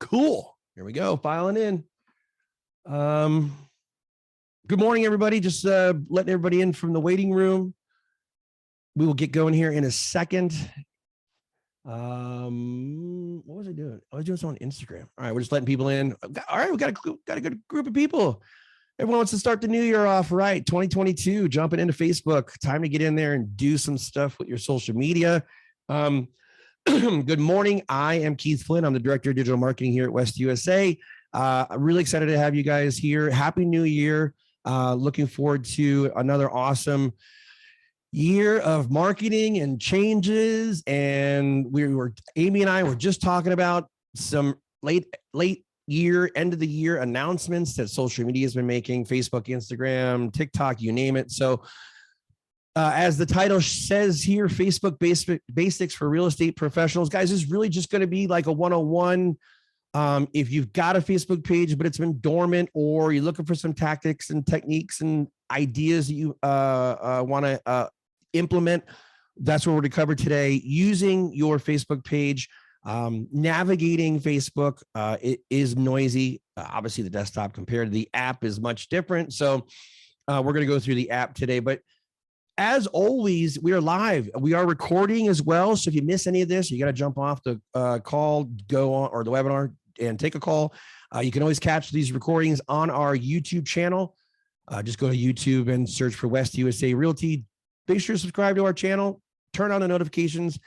Cool. Here we go. Filing in. Good morning, everybody. Just letting everybody in from the waiting room. We will get going here in a second. What was I doing? I was doing something on Instagram. All right, we're just letting people in. All right, we got a good group of people. Everyone wants to start the new year off right. 2022, jumping into Facebook. Time to get in there and do some stuff with your social media. Good morning. I am Keith Flynn. I'm the Director of Digital Marketing here at West USA. I'm really excited to have you guys here. Happy New Year. Looking forward to another awesome year of marketing and changes. And Amy and I were just talking about some late year, end of the year announcements that social media has been making, Facebook, Instagram, TikTok, you name it. So as the title says here, Facebook Basics for Real Estate Professionals. Guys, this is really just going to be like a 101. If you've got a Facebook page, but it's been dormant, or you're looking for some tactics and techniques and ideas that you want to implement, that's what we're going to cover today. Using your Facebook page, navigating Facebook, it is noisy. Obviously, the desktop compared to the app is much different. So we're going to go through the app today. But as always, we are live. We are recording as well. So if you miss any of this, you got to jump off the call, go on, or the webinar and take a call. You can always catch these recordings on our YouTube channel. Just go to YouTube and search for West USA Realty. Make sure to subscribe to our channel, turn on the notifications.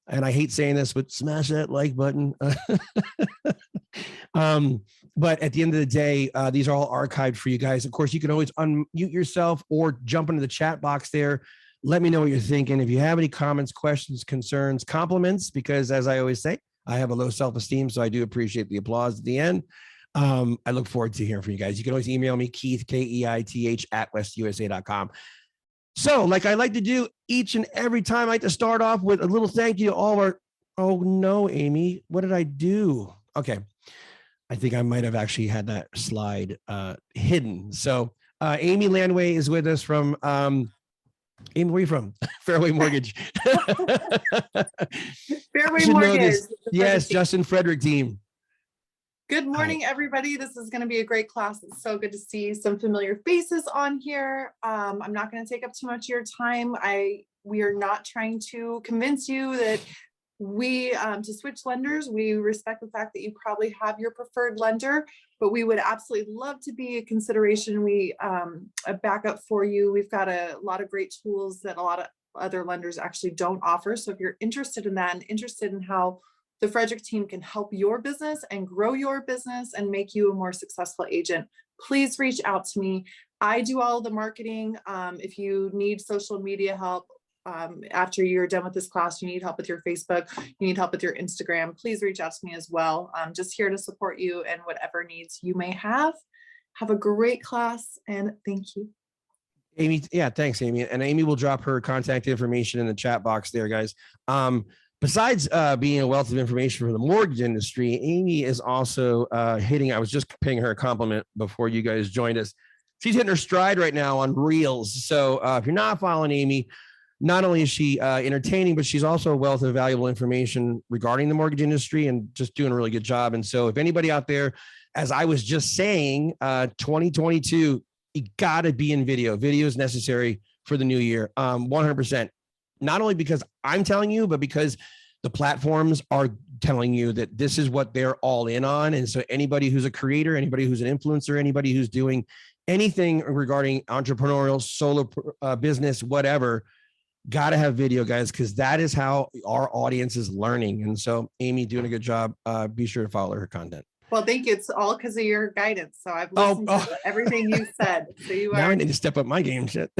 And I hate saying this, but smash that like button. But at the end of the day, these are all archived for you guys. Of course, you can always unmute yourself or jump into the chat box there. Let me know what you're thinking. If you have any comments, questions, concerns, compliments, because as I always say, I have a low self-esteem, so I do appreciate the applause at the end. I look forward to hearing from you guys. You can always email me, Keith, Keith, @westusa.com. So like I like to do each and every time, I like to start off with a little thank you to all of our, oh no, Amy, what did I do? Okay. I think I might have actually had that slide hidden. So Amy Landway is with us from, Amy, where are you from? Fairway Mortgage. Fairway Mortgage. Yes, Justin Frederick team. Good morning, everybody. This is going to be a great class. It's so good to see some familiar faces on here. I'm not going to take up too much of your time. We are not trying to convince you that to switch lenders. We respect the fact that you probably have your preferred lender, but we would absolutely love to be a consideration. A backup for you. We've got a lot of great tools that a lot of other lenders actually don't offer. So if you're interested in that and interested in how the Frederick team can help your business and grow your business and make you a more successful agent, please reach out to me. I do all of the marketing. If you need social media help, after you're done with this class, you need help with your Facebook, you need help with your Instagram, please reach out to me as well. I'm just here to support you and whatever needs you may have. Have a great class and thank you. Amy, yeah, thanks, Amy. And Amy will drop her contact information in the chat box there, guys. Besides being a wealth of information for the mortgage industry, Amy is also I was just paying her a compliment before you guys joined us. She's hitting her stride right now on Reels. So if you're not following Amy, not only is she entertaining, but she's also a wealth of valuable information regarding the mortgage industry and just doing a really good job. And so if anybody out there, as I was just saying, 2022, you got to be in video. Video is necessary for the new year, 100%. Not only because I'm telling you, but because the platforms are telling you that this is what they're all in on. And so anybody who's a creator, anybody who's an influencer, anybody who's doing anything regarding entrepreneurial, solo business, whatever, got to have video, guys, because that is how our audience is learning. And so Amy, doing a good job. Be sure to follow her content. Well, thank you. It's all because of your guidance. So I've listened to everything you've said. So now I need to step up my game. Shit.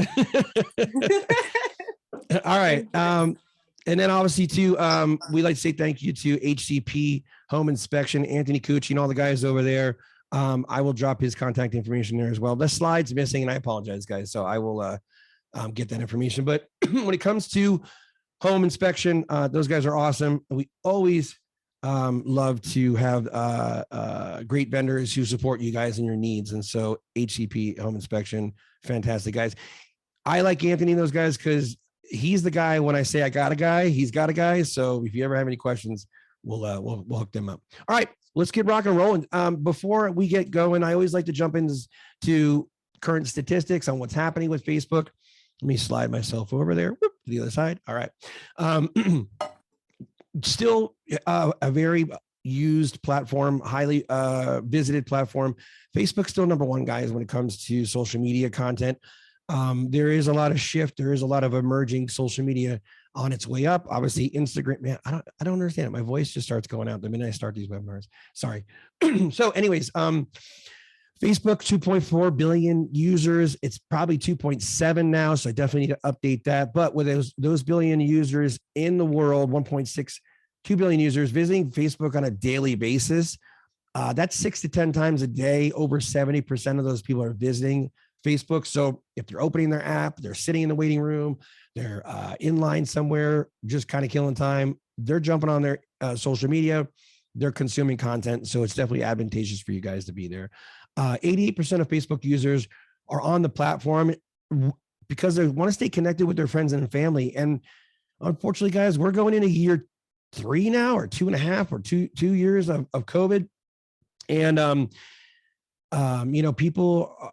All right. And then obviously too, we like to say thank you to HCP Home Inspection, Anthony Cucci and all the guys over there. I will drop his contact information there as well. The slide's missing and I apologize, guys. So I will get that information. But when it comes to home inspection, those guys are awesome. We always love to have great vendors who support you guys and your needs. And so HCP Home Inspection, fantastic guys. I like Anthony and those guys because he's the guy. When I say I got a guy, he's got a guy. So if you ever have any questions, we'll hook them up. All right. let's get rock and rolling. Before we get going, I always like to jump into current statistics on what's happening with Facebook. Let me slide myself over there. Whoop, to the other side. All right. Still a very used platform, highly visited platform. Facebook's still number one, guys, when it comes to social media content. There is a lot of shift. There is a lot of emerging social media on its way up. Obviously, Instagram, man, I don't understand it. My voice just starts going out the minute I start these webinars. Sorry. So anyways, Facebook, 2.4 billion users. It's probably 2.7 now. So I definitely need to update that. But with those billion users in the world, 1.62 billion users visiting Facebook on a daily basis, that's 6 to 10 times a day. Over 70% of those people are visiting Facebook. So if they're opening their app, they're sitting in the waiting room, they're in line somewhere, just kind of killing time, they're jumping on their social media, they're consuming content. So it's definitely advantageous for you guys to be there. 88% of Facebook users are on the platform because they want to stay connected with their friends and family. And unfortunately, guys, we're going into year 3 now, or 2.5, or two years of COVID. And, people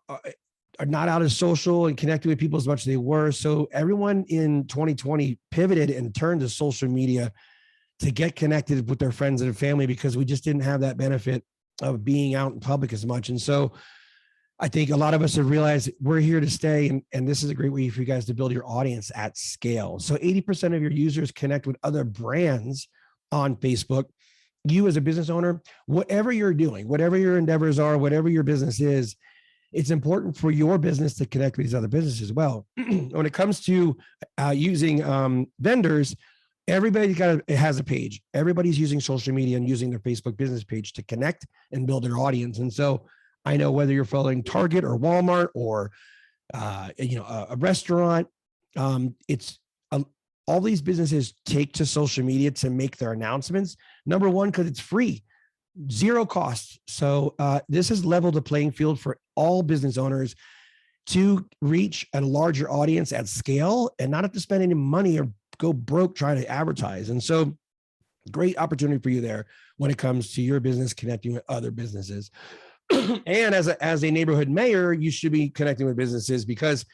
are not out as social and connected with people as much as they were. So everyone in 2020 pivoted and turned to social media to get connected with their friends and family, because we just didn't have that benefit of being out in public as much. And so I think a lot of us have realized we're here to stay. And this is a great way for you guys to build your audience at scale. So 80% of your users connect with other brands on Facebook. You as a business owner, whatever you're doing, whatever your endeavors are, whatever your business is, it's important for your business to connect with these other businesses as well. When it comes to using vendors, everybody has a page. Everybody's using social media and using their Facebook business page to connect and build their audience. And so I know whether you're following Target or Walmart or a restaurant, all these businesses take to social media to make their announcements. Number one, because it's free, zero cost. So this has leveled the playing field for all business owners to reach a larger audience at scale and not have to spend any money or go broke trying to advertise. And so great opportunity for you there when it comes to your business connecting with other businesses. And as a neighborhood mayor, you should be connecting with businesses because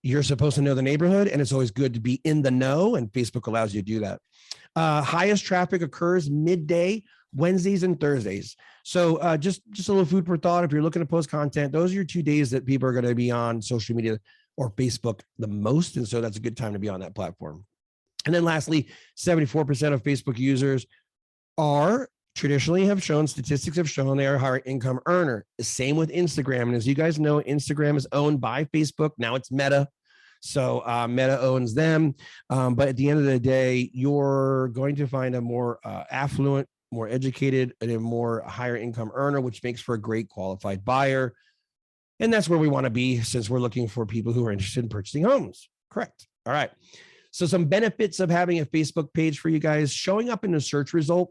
you're supposed to know the neighborhood, and it's always good to be in the know, and Facebook allows you to do that. Highest traffic occurs midday, Wednesdays and Thursdays. So just a little food for thought. If you're looking to post content, those are your 2 days that people are going to be on social media or Facebook the most. And so that's a good time to be on that platform. And then lastly, 74% of Facebook users statistics have shown they are a higher income earner. The same with Instagram. And as you guys know, Instagram is owned by Facebook. Now it's Meta. So Meta owns them. But at the end of the day, you're going to find a more affluent, more educated, and a more higher income earner, which makes for a great qualified buyer. And that's where we want to be, since we're looking for people who are interested in purchasing homes. Correct. All right. So some benefits of having a Facebook page for you guys: showing up in the search result.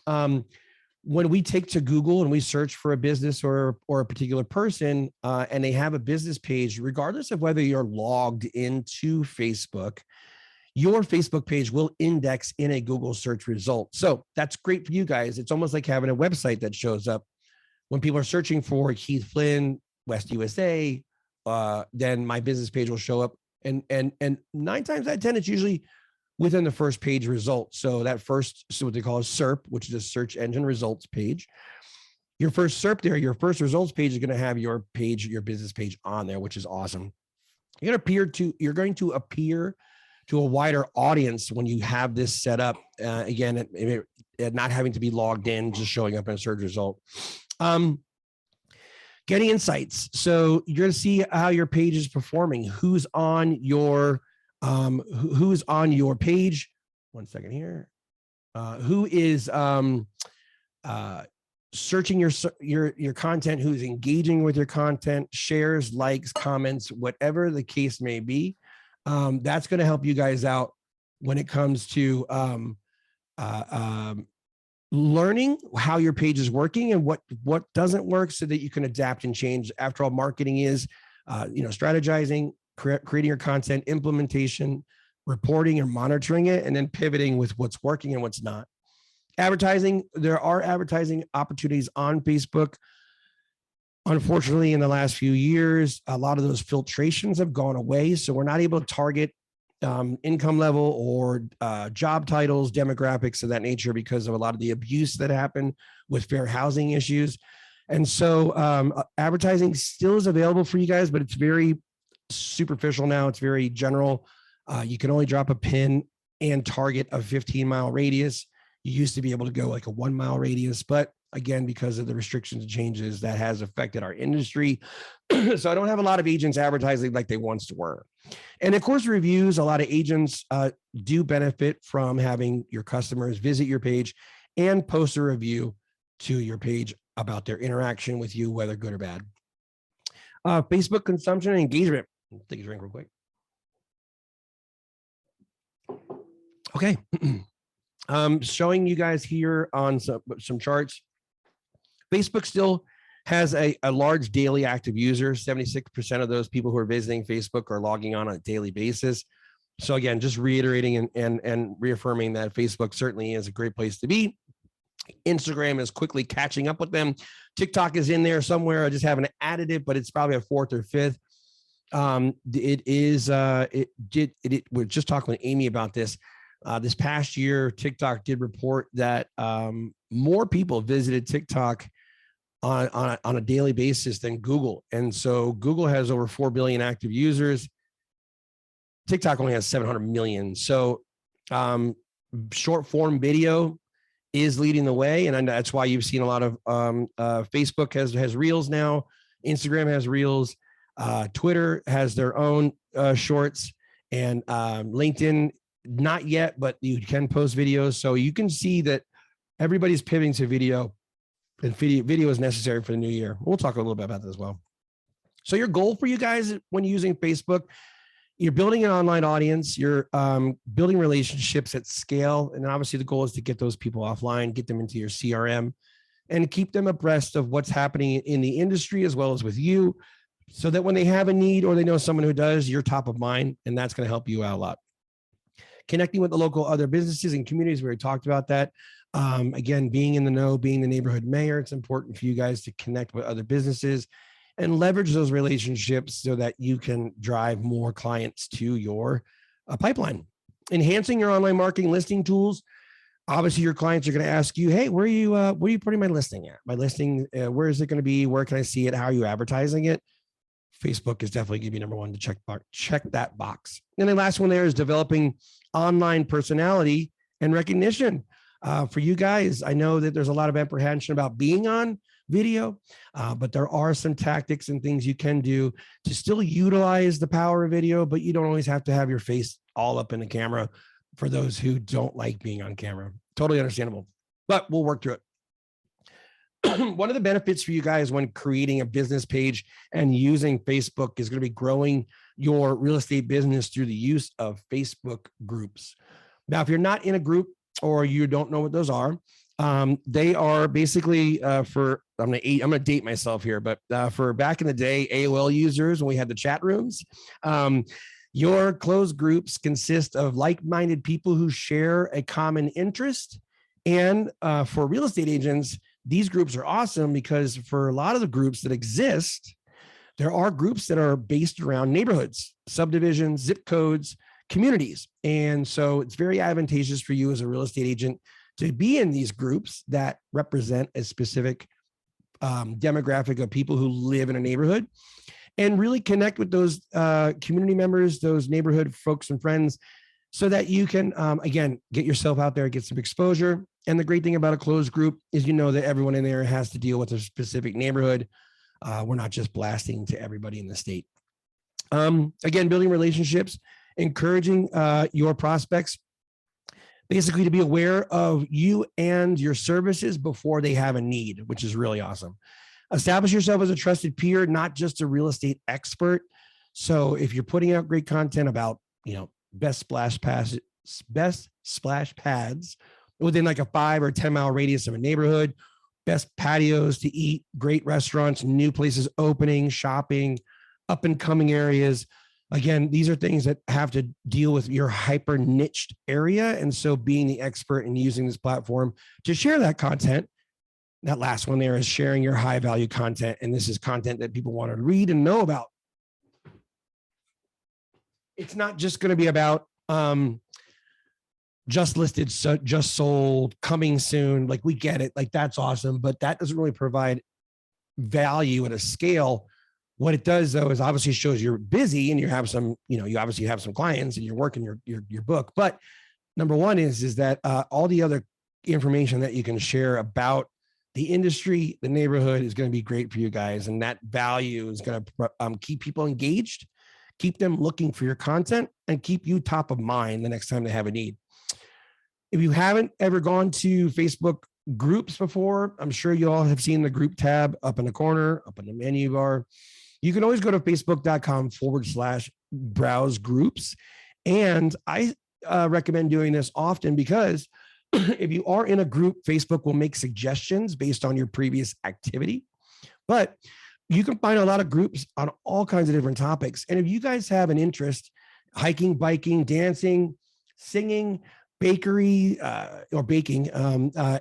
When we take to Google and we search for a business or a particular person, and they have a business page, regardless of whether you're logged into Facebook, your Facebook page will index in a Google search result. So that's great for you guys. It's almost like having a website that shows up when people are searching for Keith Flynn, West USA, then my business page will show up. And 9 times out of 10, it's usually within the first page result. So that first, so what they call a SERP, which is a search engine results page. Your first SERP there, your first results page is going to have your page, your business page on there, which is awesome. You're going to appear to a wider audience when you have this set up. Again, not having to be logged in, just showing up in a search result. Getting insights. So you're going to see how your page is performing. Who's on your page? One second here. Who is searching your content? Who's engaging with your content? Shares, likes, comments, whatever the case may be. That's going to help you guys out when it comes to learning how your page is working and what doesn't work, so that you can adapt and change. After all, marketing is strategizing, creating your content, implementation, reporting and monitoring it, and then pivoting with what's working and what's not. Advertising, there are advertising opportunities on Facebook. Unfortunately, in the last few years, a lot of those filtrations have gone away. So we're not able to target income level or job titles, demographics of that nature because of a lot of the abuse that happened with fair housing issues. And so advertising still is available for you guys, but it's very superficial now. It's very general. You can only drop a pin and target a 15-mile radius. You used to be able to go like a 1-mile radius, but again, because of the restrictions and changes, that has affected our industry. So I don't have a lot of agents advertising like they once were. And of course, reviews, a lot of agents do benefit from having your customers visit your page and post a review to your page about their interaction with you, whether good or bad. Facebook consumption and engagement. Take a drink real quick. Okay. Showing you guys here on some charts. Facebook still has a large daily active user. 76% of those people who are visiting Facebook are logging on a daily basis. So again, just reiterating and reaffirming that Facebook certainly is a great place to be. Instagram is quickly catching up with them. TikTok is in there somewhere. I just haven't added it, but it's probably a 4th or 5th. We're just talking with Amy about this. This past year, TikTok did report that more people visited TikTok on a daily basis than Google. And so Google has over 4 billion active users. TikTok only has 700 million. So short form video is leading the way. And that's why you've seen a lot of Facebook has Reels now. Instagram has Reels. Twitter has their own shorts, and LinkedIn, not yet, but you can post videos. So you can see that everybody's pivoting to video, and video is necessary for the new year. We'll talk a little bit about that as well. So your goal for you guys when using Facebook, you're building an online audience, you're building relationships at scale. And obviously the goal is to get those people offline, get them into your CRM, and keep them abreast of what's happening in the industry as well as with you, so that when they have a need or they know someone who does, you're top of mind, and that's going to help you out a lot. Connecting with the local other businesses and communities, we already talked about that. Again, being in the know, being the neighborhood mayor, it's important for you guys to connect with other businesses and leverage those relationships so that you can drive more clients to your pipeline. Enhancing your online marketing listing tools. Obviously, your clients are going to ask you, hey, where are you putting my listing at? My listing, where is it going to be? Where can I see it? How are you advertising it? Facebook is definitely going to be number one to check that box. And the last one there is developing online personality and recognition. For you guys, I know that there's a lot of apprehension about being on video, but there are some tactics and things you can do to still utilize the power of video, but you don't always have to have your face all up in the camera for those who don't like being on camera. Totally understandable, but we'll work through it. One of the benefits for you guys when creating a business page and using Facebook is going to be growing your real estate business through the use of Facebook groups. Now, if you're not in a group or you don't know what those are, they are basically I'm going to date myself here, but for back in the day, AOL users, when we had the chat rooms, your closed groups consist of like-minded people who share a common interest. And for real estate agents, these groups are awesome because for a lot of the groups that exist, there are groups that are based around neighborhoods, subdivisions, zip codes, communities. And so it's very advantageous for you as a real estate agent to be in these groups that represent a specific demographic of people who live in a neighborhood, and really connect with those community members, those neighborhood folks and friends, so that you can, again, get yourself out there, get some exposure. And the great thing about a closed group is, you know, that everyone in there has to deal with a specific neighborhood. We're not just blasting to everybody in the state. Again, building relationships, encouraging your prospects basically to be aware of you and your services before they have a need, which is really awesome. Establish yourself as a trusted peer, not just a real estate expert. So if you're putting out great content about, you know, best splash pads within like a 5 or 10 mile radius of a neighborhood, best patios to eat, great restaurants, new places opening, shopping, up and coming areas, Again, these are things that have to deal with your hyper niched area. And so being the expert in using this platform to share that content, that last one there is sharing your high value content. And this is content that people want to read and know about. It's not just going to be about just listed, so just sold, coming soon. Like, we get it. Like, that's awesome. But that doesn't really provide value at a scale. What it does, though, is obviously shows you're busy and you have some, you obviously have some clients and you're working your book. But number one is that all the other information that you can share about the industry, the neighborhood, is going to be great for you guys. And that value is going to keep people engaged, keep them looking for your content, and keep you top of mind the next time they have a need. If you haven't ever gone to Facebook groups before, I'm sure you all have seen the group tab up in the corner, up in the menu bar. You can always go to facebook.com/browse groups. And I recommend doing this often because if you are in a group, Facebook will make suggestions based on your previous activity. But you can find a lot of groups on all kinds of different topics. And if you guys have an interest, hiking, biking, dancing, singing, bakery, or baking,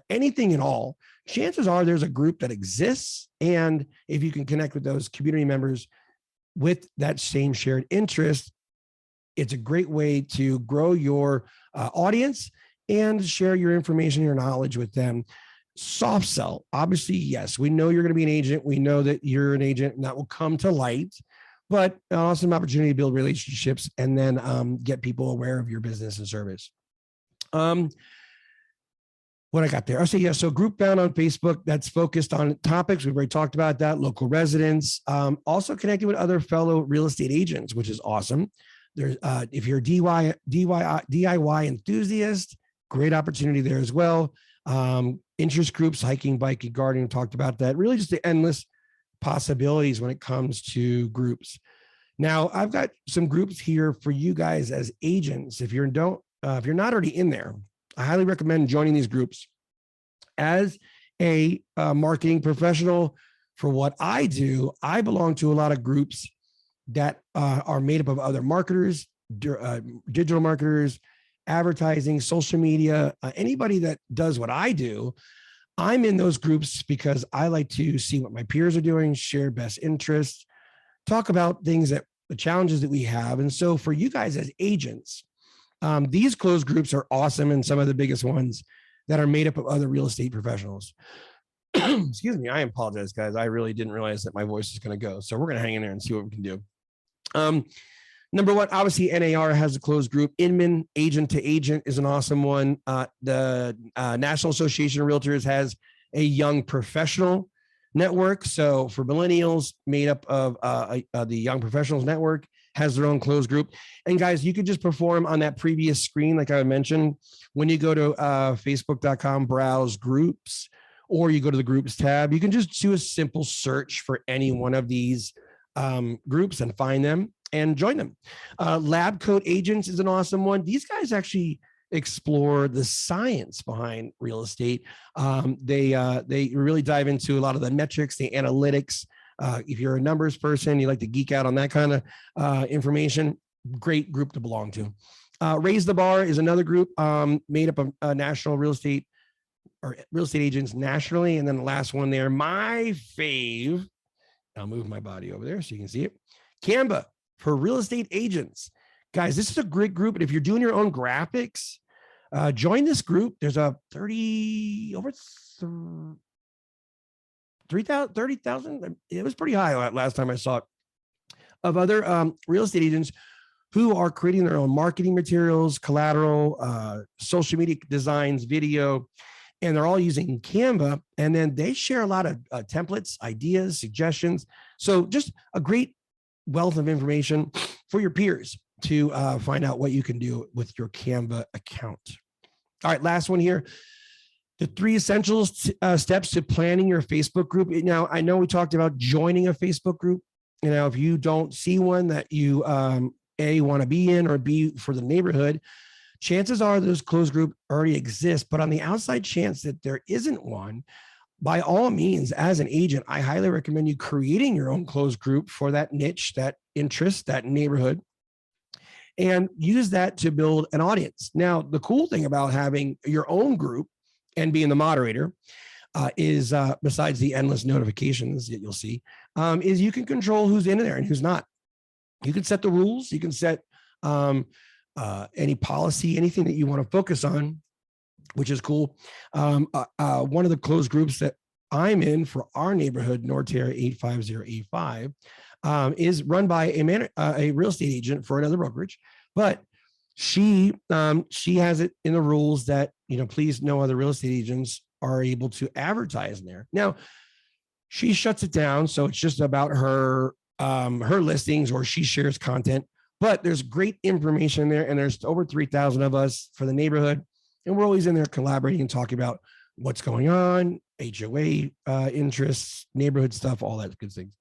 anything at all, chances are there's a group that exists. And if you can connect with those community members with that same shared interest, it's a great way to grow your audience and share your information, your knowledge with them. Soft sell, obviously, yes, we know you're going to be an agent. We know that you're an agent and that will come to light, but an awesome opportunity to build relationships and then get people aware of your business and service. What I got there. I'll say, yeah. So group found on Facebook that's focused on topics. We've already talked about that. Local residents, also connecting with other fellow real estate agents, which is awesome. There's, if you're a DIY enthusiast, great opportunity there as well. Interest groups, hiking, biking, gardening, talked about that. Really just the endless possibilities when it comes to groups. Now, I've got some groups here for you guys as agents. If you're not already in there, I highly recommend joining these groups. As a marketing professional, for what I do, I belong to a lot of groups that are made up of other marketers, digital marketers, advertising, social media, anybody that does what I do. I'm in those groups because I like to see what my peers are doing, share best interests, talk about things that the challenges that we have. And so for you guys as agents, these closed groups are awesome, and some of the biggest ones that are made up of other real estate professionals. Excuse me, I apologize, guys. I really didn't realize that my voice is going to go. So we're going to hang in there and see what we can do. Number one, obviously, NAR has a closed group. Inman, agent to agent, is an awesome one. The National Association of Realtors has a young professional network. So for millennials, made up of the Young Professionals Network, has their own closed group. And guys, you could just perform on that previous screen, like I mentioned, when you go to facebook.com, browse groups, or you go to the groups tab, you can just do a simple search for any one of these groups and find them and join them. Lab Coat Agents is an awesome one. These guys actually explore the science behind real estate. They really dive into a lot of the metrics, the analytics. If you're a numbers person, you like to geek out on that kind of information, great group to belong to. Raise the Bar is another group made up of national real estate agents nationally. And then the last one there, my fave, I'll move my body over there so you can see it. Canva for real estate agents. Guys, this is a great group. And if you're doing your own graphics, join this group. There's a 30,000. It was pretty high last time I saw it, of other real estate agents who are creating their own marketing materials, collateral, social media designs, video, and they're all using Canva. And then they share a lot of templates, ideas, suggestions. So just a great wealth of information for your peers to find out what you can do with your Canva account. All right, last one here. The 3 essential steps to planning your Facebook group. Now, I know we talked about joining a Facebook group. You know, if you don't see one that you A, want to be in, or B, for the neighborhood, chances are those closed group already exist. But on the outside chance that there isn't one, by all means, as an agent, I highly recommend you creating your own closed group for that niche, that interest, that neighborhood. and use that to build an audience. Now, the cool thing about having your own group and being the moderator is besides the endless notifications that you'll see, is you can control who's in there and who's not. You can set the rules. You can set any policy, anything that you want to focus on, which is cool. One of the closed groups that I'm in for our neighborhood, Norterra 85085, is run by a real estate agent for another brokerage, but she has it in the rules that, please no other real estate agents are able to advertise in there. Now, she shuts it down, so it's just about her listings, or she shares content, but there's great information there, and there's over 3,000 of us for the neighborhood, and we're always in there collaborating and talking about what's going on, HOA interests, neighborhood stuff, all that good things.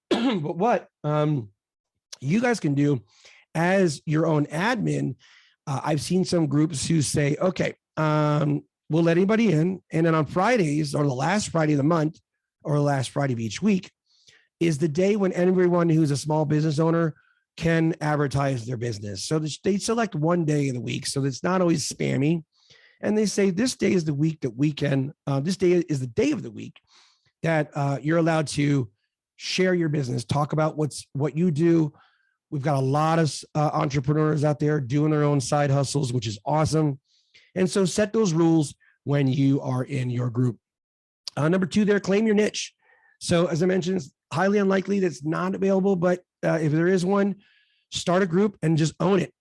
But what you guys can do as your own admin, I've seen some groups who say, okay, we'll let anybody in, and then on Fridays, or the last Friday of the month, or the last Friday of each week, is the day when everyone who's a small business owner can advertise their business. So they select one day of the week, so it's not always spammy. And they say this day is the week that we can, this day is the day of the week that you're allowed to share your business, talk about what you do. We've got a lot of entrepreneurs out there doing their own side hustles, which is awesome. And so set those rules when you are in your group. Number 2 there, claim your niche. So as I mentioned, it's highly unlikely that's not available, but if there is one, start a group and just own it.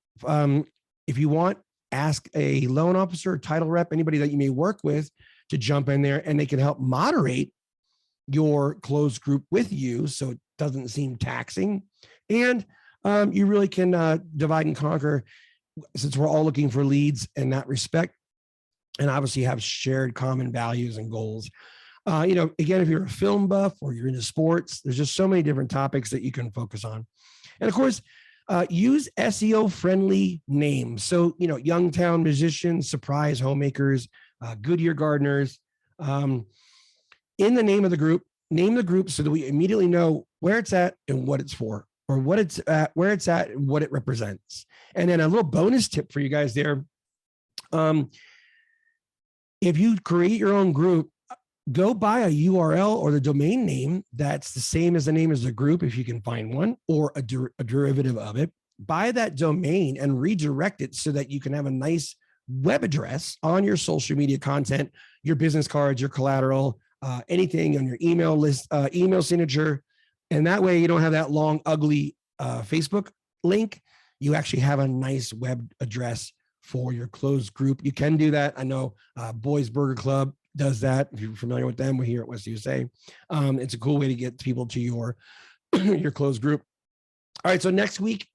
If you want, ask a loan officer, title rep, anybody that you may work with to jump in there, and they can help moderate your closed group with you so it doesn't seem taxing. And you really can divide and conquer, since we're all looking for leads in that respect, and obviously have shared common values and goals. Again, if you're a film buff or you're into sports, there's just so many different topics that you can focus on. And of course, use SEO friendly names. So, Youngtown Musicians, Surprise Homemakers, Goodyear Gardeners. In the name of the group, name the group so that we immediately know where it's at and what it's for, or what it's at, where it's at, and what it represents. And then a little bonus tip for you guys there. If you create your own group, go buy a URL or the domain name that's the same as the name as the group, if you can find one, or a derivative of it. Buy that domain and redirect it so that you can have a nice web address on your social media content, your business cards, your collateral, anything on your email list, email signature. And that way you don't have that long, ugly Facebook link. You actually have a nice web address for your closed group. You can do that. I know Boys Burger Club does that. If you're familiar with them, we're here at West USA. It's a cool way to get people to your your closed group. All right, so next week's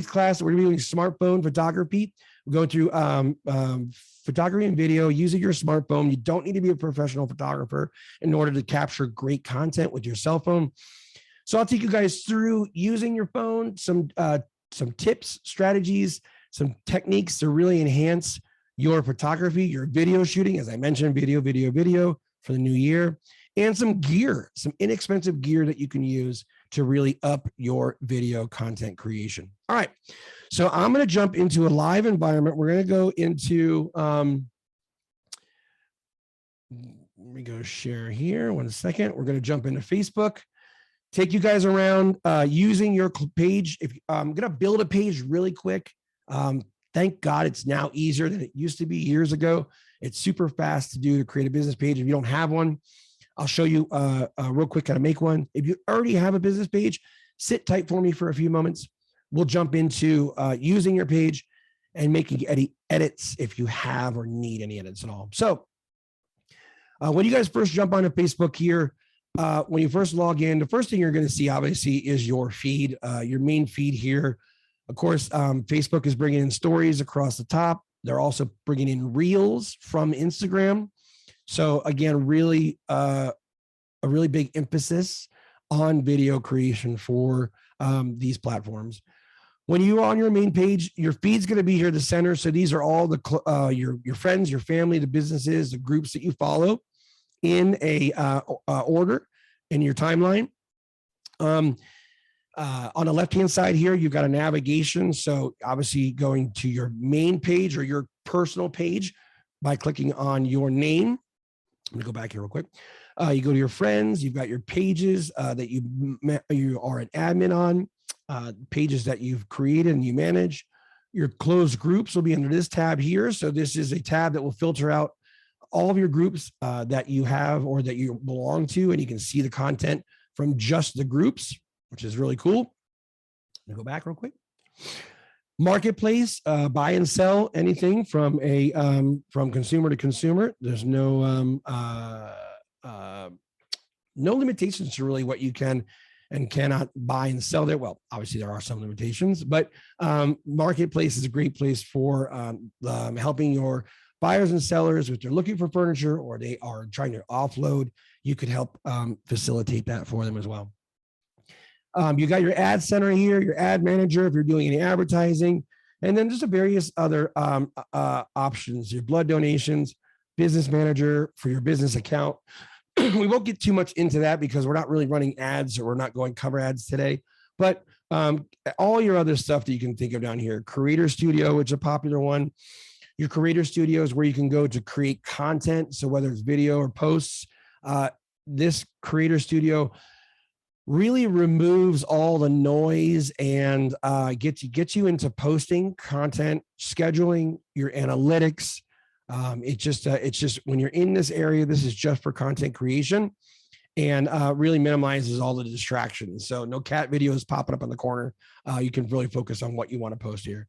class, we're gonna be doing smartphone photography. We're going through photography and video using your smartphone. You don't need to be a professional photographer in order to capture great content with your cell phone. So I'll take you guys through using your phone, some tips, strategies, some techniques to really enhance your photography, your video shooting, as I mentioned, video for the new year, and some gear, some inexpensive gear that you can use to really up your video content creation. All right, so I'm going to jump into a live environment. We're going to go into, let me go share here, 1 second. We're going to jump into Facebook, take you guys around using your page. I'm going to build a page really quick. Thank God it's now easier than it used to be years ago. It's super fast to do, to create a business page. If you don't have one, I'll show you real quick how to make one. If you already have a business page, sit tight for me for a few moments. We'll jump into using your page and making any edits if you have or need any edits at all. So when you guys first jump onto Facebook here, when you first log in, the first thing you're going to see, obviously, is your feed, your main feed here. Of course, Facebook is bringing in stories across the top. They're also bringing in reels from Instagram. So again, really a really big emphasis on video creation for these platforms. When you're on your main page, your feed's going to be here at the center. So these are all the your friends, your family, the businesses, the groups that you follow in a order in your timeline. On the left-hand side here, you've got a navigation. So obviously going to your main page or your personal page by clicking on your name. I'm gonna go back here real quick. You go to your friends, you've got your pages that you are an admin on, pages that you've created and you manage. Your closed groups will be under this tab here. So this is a tab that will filter out all of your groups that you have or that you belong to, and you can see the content from just the groups, which is really cool. Let me go back real quick. Marketplace, buy and sell anything from a from consumer to consumer. There's no no limitations to really what you can and cannot buy and sell there. Well, obviously there are some limitations, but Marketplace is a great place for helping your buyers and sellers if they're looking for furniture or they are trying to offload. You could help facilitate that for them as well. You got your ad center here, your ad manager if you're doing any advertising, and then just a various other options, your blood donations, business manager for your business account. We won't get too much into that because we're not really running ads or we're not going cover ads today, but all your other stuff that you can think of down here, Creator Studio, which is a popular one. Your Creator Studio is where you can go to create content. So whether it's video or posts, this Creator Studio really removes all the noise and gets you into posting content, scheduling, your analytics. It's just when you're in this area, this is just for content creation and really minimizes all the distractions. So no cat videos popping up in the corner. You can really focus on what you want to post here.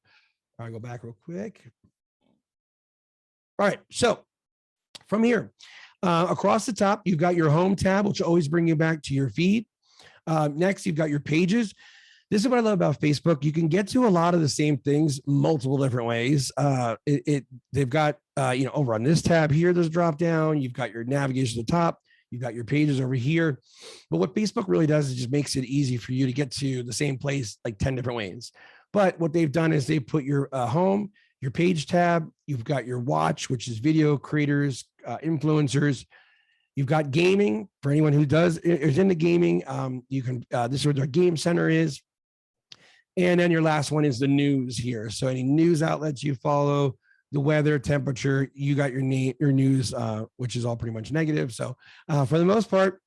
I'll go back real quick. All right, so from here, across the top, you've got your home tab, which will always bring you back to your feed. Next, you've got your pages. This is what I love about Facebook. You can get to a lot of the same things multiple different ways. They've got, over on this tab here, there's a drop down. You've got your navigation at the top. You've got your pages over here. But what Facebook really does is just makes it easy for you to get to the same place like 10 different ways. But what they've done is they put your home, your page tab. You've got your watch, which is video creators, influencers. You've got gaming for anyone who is into gaming. You can, this is where their game center is. And then your last one is the news here. So any news outlets you follow, the weather, temperature, you got your news, which is all pretty much negative. So for the most part,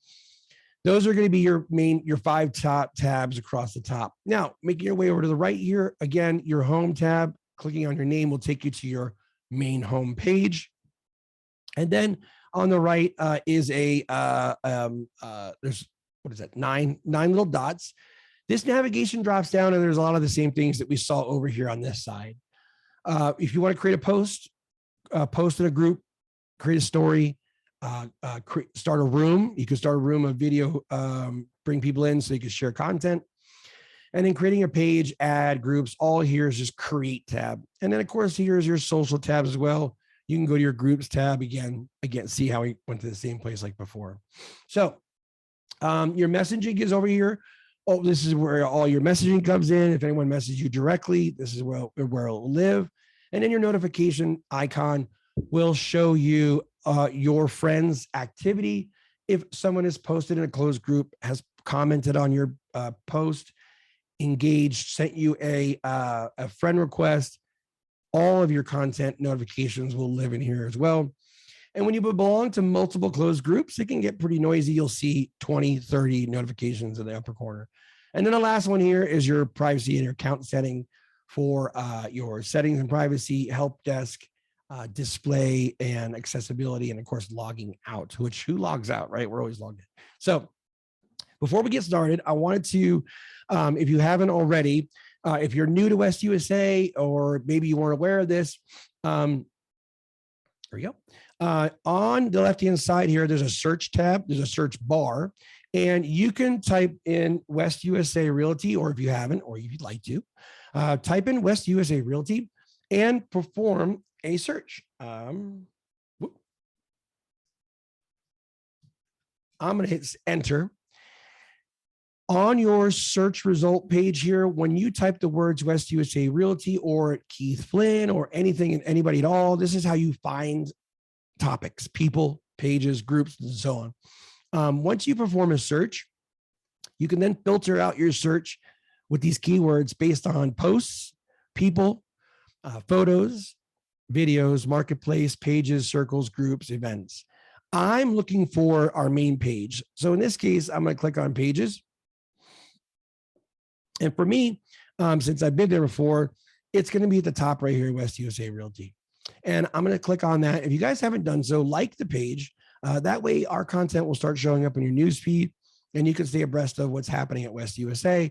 those are going to be your 5 top tabs across the top. Now, making your way over to the right here, again, your home tab, clicking on your name will take you to your main home page. And then on the right is there's, what is that? Nine little dots. This navigation drops down and there's a lot of the same things that we saw over here on this side. If you want to create a post in a group, create a story, start a room. You can start a room of video, bring people in so you can share content. And then creating a page, add groups, all here is just create tab. And then of course, here's your social tab as well. You can go to your groups tab again, see how we went to the same place like before. So your messaging is over here. Oh, this is where all your messaging comes in. If anyone messages you directly, this is where it'll live. And then your notification icon will show you your friends' activity. If someone is posted in a closed group, has commented on your post, engaged, sent you a friend request, all of your content notifications will live in here as well. And when you belong to multiple closed groups, it can get pretty noisy. You'll see 20, 30 notifications in the upper corner. And then the last one here is your privacy and your account setting for your settings and privacy, help desk, display and accessibility, and of course, logging out, which who logs out, right? We're always logged in. So before we get started, I wanted to, if you haven't already, if you're new to West USA, or maybe you weren't aware of this, there we go. On the left-hand side here, there's a search tab, there's a search bar, and you can type in West USA Realty, or if you haven't, or if you'd like to, type in West USA Realty and perform a search. I'm going to hit enter. On your search result page here, when you type the words West USA Realty or Keith Flynn or anything and anybody at all, this is how you find topics, people, pages, groups, and so on. Once you perform a search, You can then filter out your search with these keywords based on posts, people, photos, videos, marketplace, pages, circles, groups, events. I'm looking for our main page. So in this case, I'm going to click on pages. And for me, since I've been there before, it's going to be at the top right here, West USA Realty. And I'm going to click on that. If you guys haven't done so, like the page. That way our content will start showing up in your newsfeed and you can stay abreast of what's happening at West USA.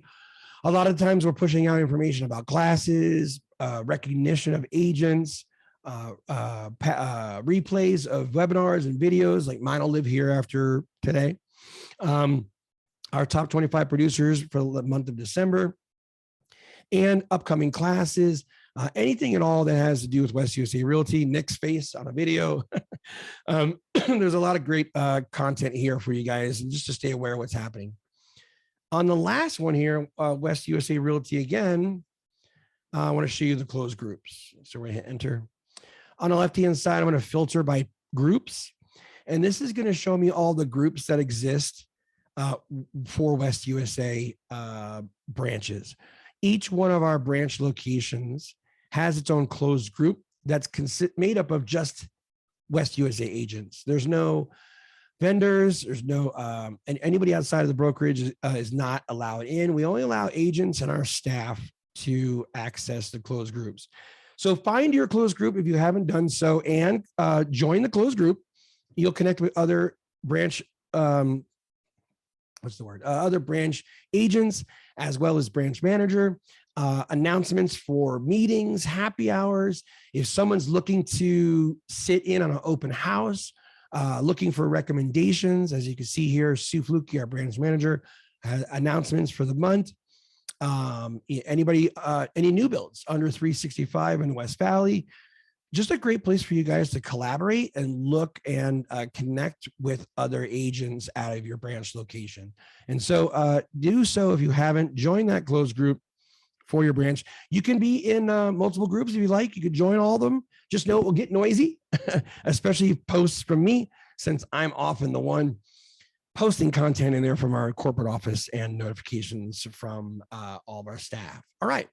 A lot of times we're pushing out information about classes, recognition of agents, replays of webinars and videos, like mine will live here after today. Our top 25 producers for the month of December, and upcoming classes, anything at all that has to do with West USA Realty, Nick's face on a video. There's a lot of great content here for you guys, and just to stay aware of what's happening. On the last one here, West USA Realty again, I want to show you the closed groups. So we're going to hit enter. On the left-hand side, I'm going to filter by groups. And this is going to show me all the groups that exist for West USA branches. Each one of our branch locations has its own closed group that's made up of just West USA agents. There's no vendors, there's no, and anybody outside of the brokerage is not allowed in. We only allow agents and our staff to access the closed groups. So find your closed group if you haven't done so, and join the closed group. You'll connect with other branch, other branch agents, as well as branch manager, announcements for meetings, happy hours. If someone's looking to sit in on an open house, looking for recommendations, as you can see here, Sue Fluke, our branch manager, has announcements for the month. Anybody, any new builds under 365 in West Valley, just a great place for you guys to collaborate and look and connect with other agents out of your branch location. And so do so if you haven't joined that closed group for your branch. You can be in multiple groups if you like. You could join all of them. Just know it will get noisy, especially posts from me, since I'm often the one posting content in there from our corporate office and notifications from all of our staff. All right.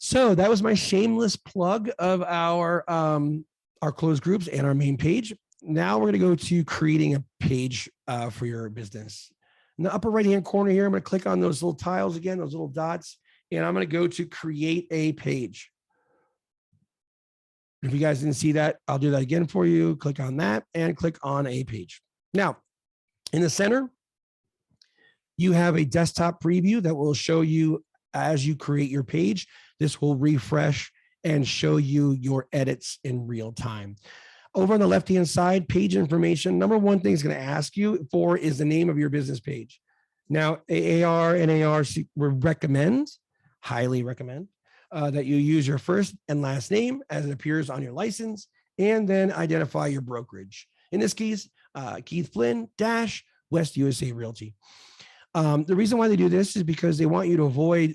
So that was my shameless plug of our closed groups and our main page. Now we're going to go to creating a page for your business. In the upper right-hand corner here, I'm going to click on those little tiles again, those little dots, and I'm going to go to create a page. If you guys didn't see that, I'll do that again for you. Click on that and click on a page. Now, in the center, you have a desktop preview that will show you as you create your page. This will refresh and show you your edits in real time. Over on the left-hand side, page information. Number one thing it's going to ask you for is the name of your business page. Now, AAR and ARC recommend, highly recommend, that you use your first and last name as it appears on your license, and then identify your brokerage. In this case, Keith Flynn - West USA Realty. The reason why they do this is because they want you to avoid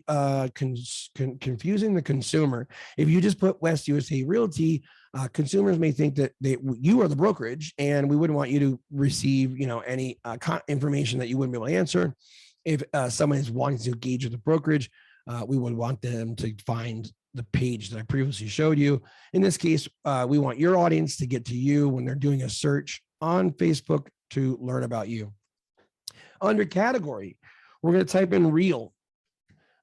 confusing the consumer. If you just put West USA Realty, consumers may think that you are the brokerage, and we wouldn't want you to receive, any information that you wouldn't be able to answer. If someone is wanting to engage with the brokerage, we would want them to find the page that I previously showed you. In this case, we want your audience to get to you when they're doing a search on Facebook to learn about you. Under category, we're going to type in real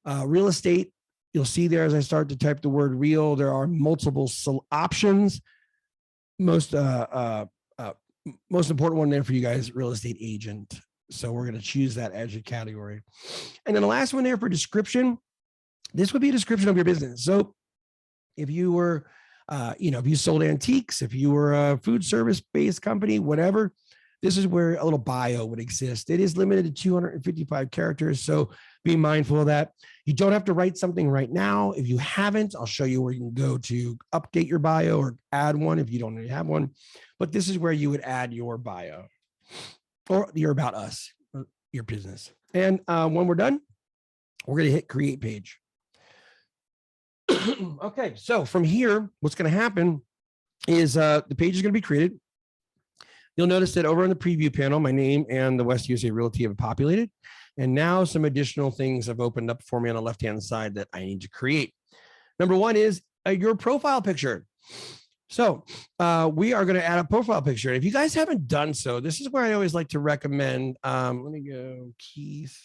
estate. You'll see there as I start to type the word real, there are multiple options. Most important one there for you guys, real estate agent. So we're going to choose that as your category. And then the last one there for description, this would be a description of your business. So if you were, if you sold antiques, if you were a food service based company, whatever, this is where a little bio would exist. It is limited to 255 characters, so be mindful of that. You don't have to write something right now. If you haven't, I'll show you where you can go to update your bio or add one if you don't already have one. But this is where you would add your bio or your about us, your business. And when we're done, we're going to hit create page. Okay, so from here, what's going to happen is the page is going to be created. You'll notice that over on the preview panel, my name and the West USA Realty have populated. And now some additional things have opened up for me on the left-hand side that I need to create. Number one is your profile picture. So we are going to add a profile picture. If you guys haven't done so, this is where I always like to recommend. Let me go Keith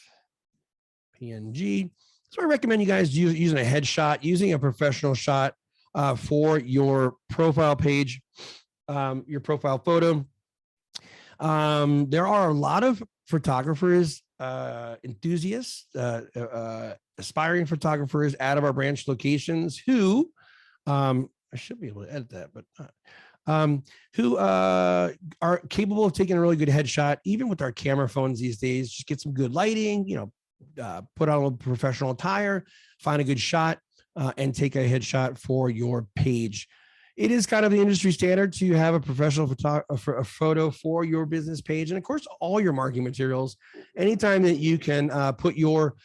PNG. So I recommend you guys using a headshot, using a professional shot for your profile page, your profile photo. There are a lot of photographers, enthusiasts, aspiring photographers out of our branch locations who, I should be able to edit that, but who are capable of taking a really good headshot, even with our camera phones these days. Just get some good lighting, put on a little professional attire, find a good shot, and take a headshot for your page. It is kind of the industry standard to have a professional photo for your business page. And of course, all your marketing materials, anytime that you can put your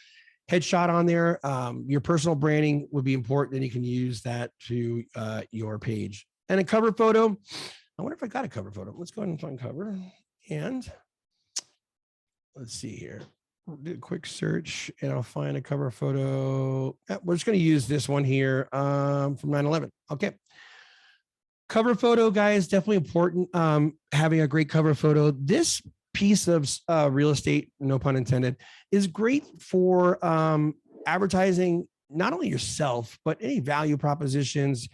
headshot on there, your personal branding would be important, and you can use that to your page. And a cover photo, I wonder if I got a cover photo. Let's go ahead and find cover. And let's see here. I'll do a quick search and I'll find a cover photo. We're just going to use this one here from 9/11. Okay. Cover photo, guys, definitely important. Having a great cover photo. This piece of real estate, no pun intended, is great for advertising not only yourself, but any value propositions.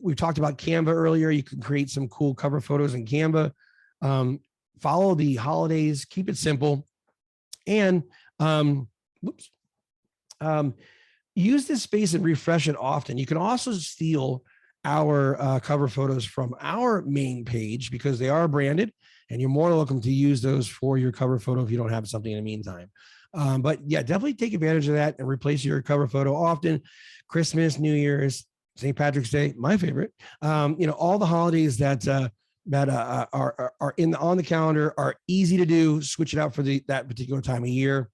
We've talked about Canva earlier. You can create some cool cover photos in Canva. Follow the holidays, keep it simple. And use this space and refresh it often. You can also steal our cover photos from our main page because they are branded, and you're more than welcome to use those for your cover photo if you don't have something in the meantime. But yeah, definitely take advantage of that and replace your cover photo often. Christmas, New Year's, St. Patrick's Day, my favorite. All the holidays that are on the calendar are easy to do. Switch it out for that particular time of year.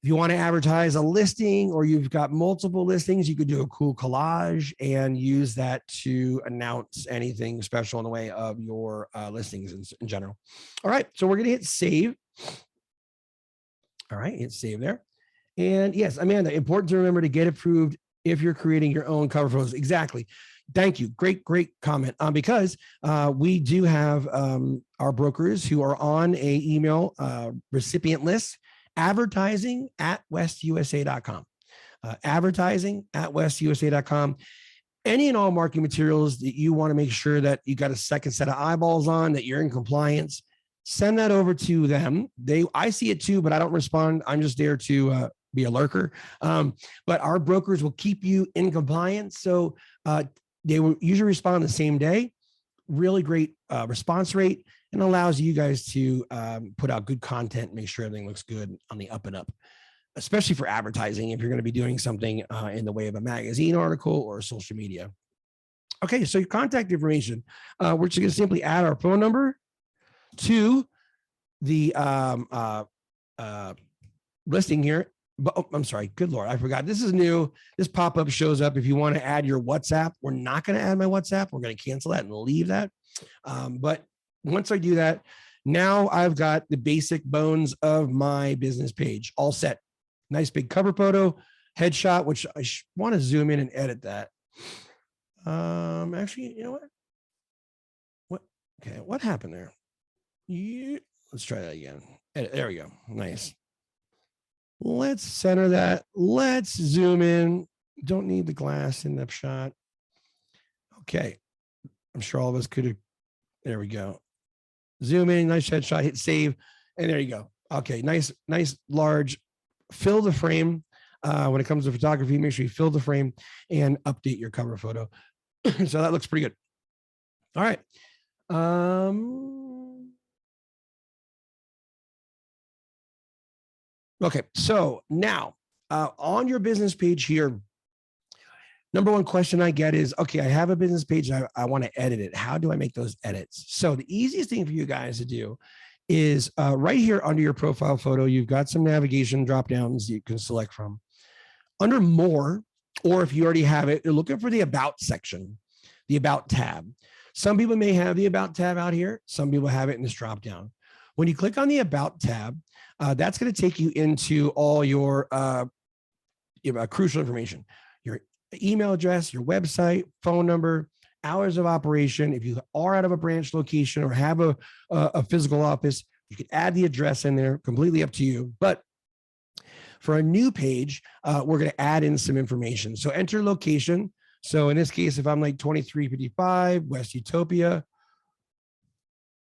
If you want to advertise a listing or you've got multiple listings, you could do a cool collage and use that to announce anything special in the way of your listings in general. All right, so we're going to hit save. All right, hit save there. And yes, Amanda, important to remember to get approved if you're creating your own cover photos. Exactly. Thank you. Great comment. Because we do have our brokers who are on a email recipient list, advertising@westusa.com. Advertising@westusa.com. Any and all marketing materials that you want to make sure that you got a second set of eyeballs on, that you're in compliance, send that over to them. I see it too, but I don't respond. I'm just there to be a lurker. But our brokers will keep you in compliance. So they will usually respond the same day. Really great response rate, and allows you guys to put out good content, make sure everything looks good on the up and up, especially for advertising if you're going to be doing something in the way of a magazine article or social media. Okay, so your contact information, we're just going to simply add our phone number to the listing here. But I'm sorry, good Lord, I forgot. This is new. This pop-up shows up if you want to add your WhatsApp. We're not going to add my WhatsApp. We're going to cancel that and leave that. But once I do that, now I've got the basic bones of my business page all set. Nice big cover photo, headshot, which I want to zoom in and edit that. Actually, you know what? Okay, what happened there? Let's try that again. Edit, there we go. Nice. Let's center that. Let's zoom in. Don't need the glass in the shot. Okay. I'm sure all of us could have. There we go. Zoom in, nice headshot, hit save, and there you go. Okay, nice, large. Fill the frame. When it comes to photography, make sure you fill the frame and update your cover photo. So that looks pretty good. All right. Okay, so now on your business page here, number one question I get is, okay, I have a business page. I want to edit it. How do I make those edits? So the easiest thing for you guys to do is right here under your profile photo, you've got some navigation drop downs you can select from. Under more, or if you already have it, you're looking for the About section, the About tab. Some people may have the About tab out here. Some people have it in this drop down. When you click on the About tab, that's going to take you into all your crucial information, your email address, your website, phone number, hours of operation. If you are out of a branch location or have a physical office, you can add the address in there, completely up to you. But for a new page, we're going to add in some information. So enter location. So in this case, if I'm like 2355 West Utopia,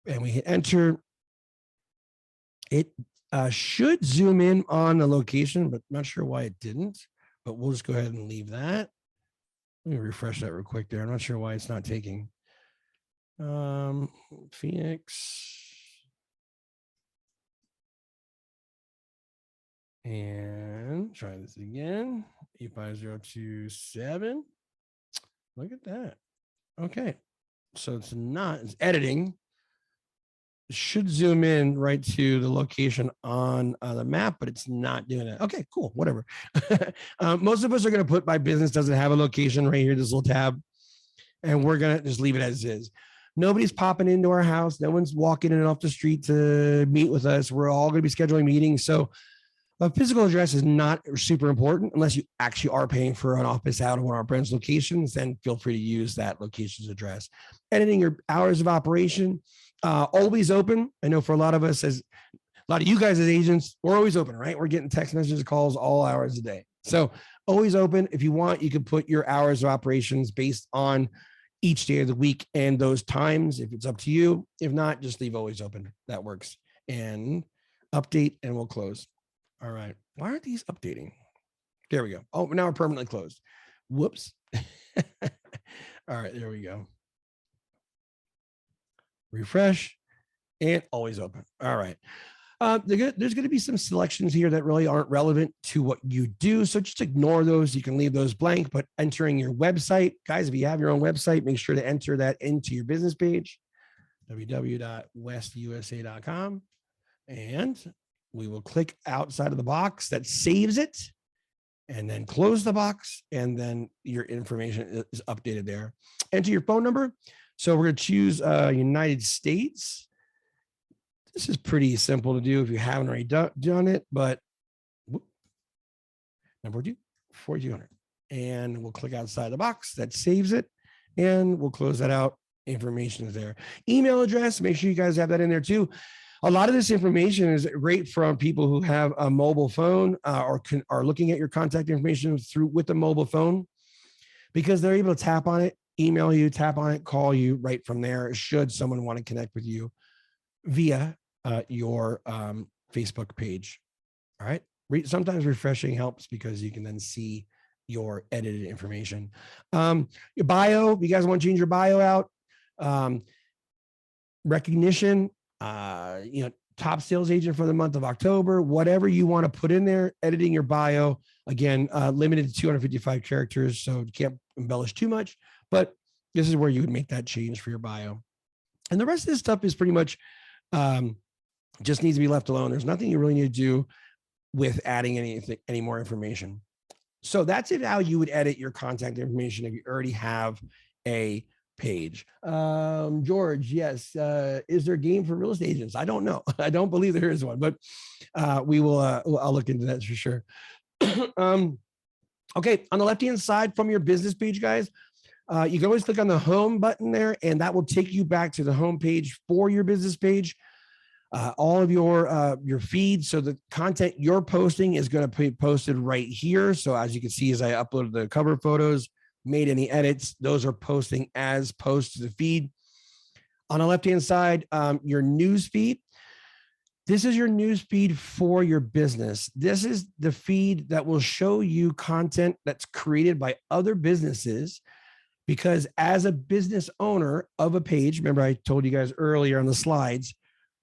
and we hit enter, it should zoom in on the location, but not sure why it didn't. But we'll just go ahead and leave that. Let me refresh that real quick there. I'm not sure why it's not taking. Phoenix. And try this again. 85027. Look at that. Okay. So it's editing. It should zoom in right to the location on the map, but it's not doing that. Okay, cool. Whatever. Most of us are going to put my business doesn't have a location right here, this little tab. And we're going to just leave it as is. Nobody's popping into our house. No one's walking in off the street to meet with us. We're all going to be scheduling meetings. So a physical address is not super important unless you actually are paying for an office out of one of our branch locations. Then feel free to use that location's address. Editing your hours of operation, always open. I know for a lot of us, as a lot of you guys as agents, we're always open, right? We're getting text messages, calls all hours a day. So always open. If you want, you can put your hours of operations based on each day of the week and those times, if it's up to you. If not, just leave always open. That works. And update, and we'll close. All right. Why aren't these updating? There we go. Oh, now we're permanently closed. Whoops. All right, there we go. Refresh and always open. All right. There's going to be some selections here that really aren't relevant to what you do. So just ignore those. You can leave those blank, but entering your website, guys, if you have your own website, make sure to enter that into your business page, www.westusa.com. And we will click outside of the box that saves it, and then close the box, and then your information is updated there. Enter your phone number. So we're going to choose United States. This is pretty simple to do if you haven't already done it, but number 4200. And we'll click outside the box that saves it, and we'll close that out. Information is there. Email address, make sure you guys have that in there too. A lot of this information is great from people who have a mobile phone or are looking at your contact information with a mobile phone, because they're able to tap on it, email you, tap on it, call you right from there, should someone want to connect with you via your Facebook page. All right. Sometimes refreshing helps because you can then see your edited information. Your bio, you guys want to change your bio out. Recognition, top sales agent for the month of October, whatever you want to put in there, editing your bio, again, limited to 255 characters. So you can't embellish too much, but this is where you would make that change for your bio. And the rest of this stuff is pretty much just needs to be left alone. There's nothing you really need to do with adding any more information. So that's how you would edit your contact information if you already have a page. George, yes. Is there a game for real estate agents? I don't know. I don't believe there is one, but we will. I'll look into that for sure. Okay, on the left-hand side from your business page, guys, you can always click on the home button there, and that will take you back to the home page for your business page. All of your feeds, so the content you're posting is going to be posted right here. So as you can see, as I uploaded the cover photos, made any edits, those are posting as posts to the feed. On the left-hand side, your news feed. This is your news feed for your business. This is the feed that will show you content that's created by other businesses, because as a business owner of a page, remember I told you guys earlier on the slides,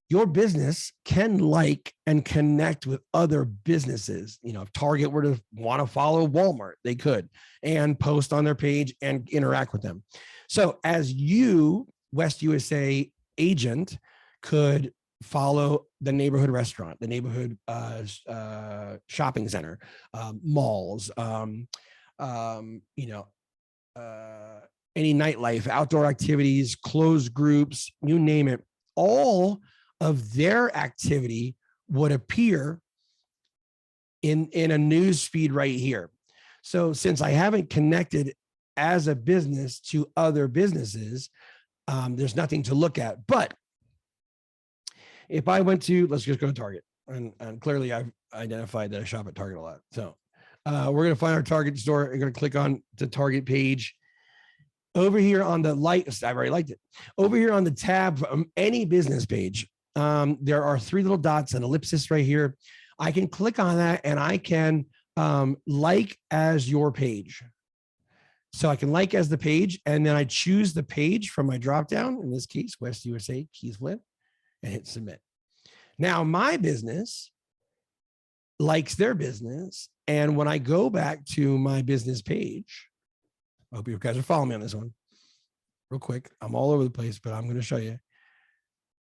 your business can like and connect with other businesses. If Target were to want to follow Walmart, they could, and post on their page and interact with them. So as you, West USA agent, could follow the neighborhood restaurant, the neighborhood shopping center, malls, any nightlife, outdoor activities, closed groups, you name it, all of their activity would appear in a news feed right here. So since I haven't connected as a business to other businesses, there's nothing to look at. But if I went to, let's just go to Target, and clearly I've identified that I shop at Target a lot. So we're going to find our Target store. We're going to click on the Target page. Over here on the I've already liked it. Over here on the tab, any business page, there are three little dots and ellipsis right here. I can click on that and I can like as your page. So I can like as the page, and then I choose the page from my dropdown, in this case, West USA, Keith Flint, and hit submit. Now my business likes their business. And when I go back to my business page, I hope you guys are following me on this one real quick. I'm all over the place, but I'm going to show you.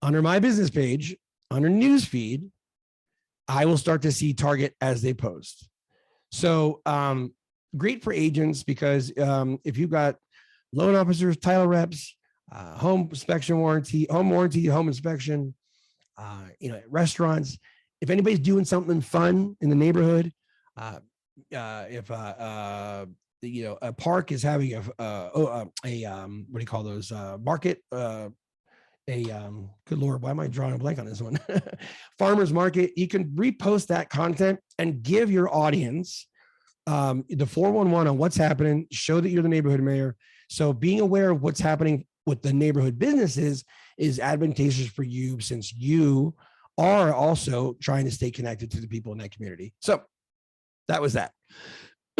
Under my business page, under news feed, I will start to see Target as they post. So great for agents, because if you've got loan officers, title reps, home inspection warranty, home inspection, restaurants, if anybody's doing something fun in the neighborhood, if a park is having what do you call those, market, good Lord, why am I drawing a blank on this one? Farmer's market, you can repost that content and give your audience the 411 on what's happening, show that you're the neighborhood mayor. So being aware of what's happening with the neighborhood businesses is advantageous for you, since you are also trying to stay connected to the people in that community. So that was that.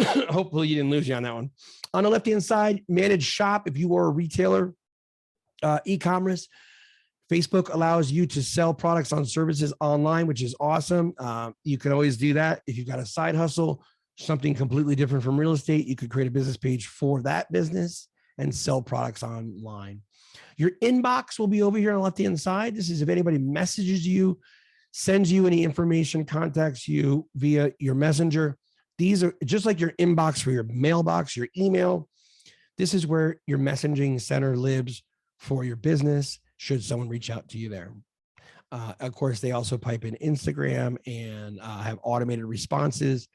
Hopefully you didn't lose you on that one. On the left-hand side, manage shop. If you are a retailer, e-commerce, Facebook allows you to sell products on services online, which is awesome. You can always do that. If you've got a side hustle, something completely different from real estate, you could create a business page for that business and sell products online. Your inbox will be over here on the left-hand side. This is if anybody messages you, sends you any information, contacts you via your messenger. These are just like your inbox for your mailbox, your email. This is where your messaging center lives for your business, should someone reach out to you there. Of course, they also pipe in Instagram and have automated responses.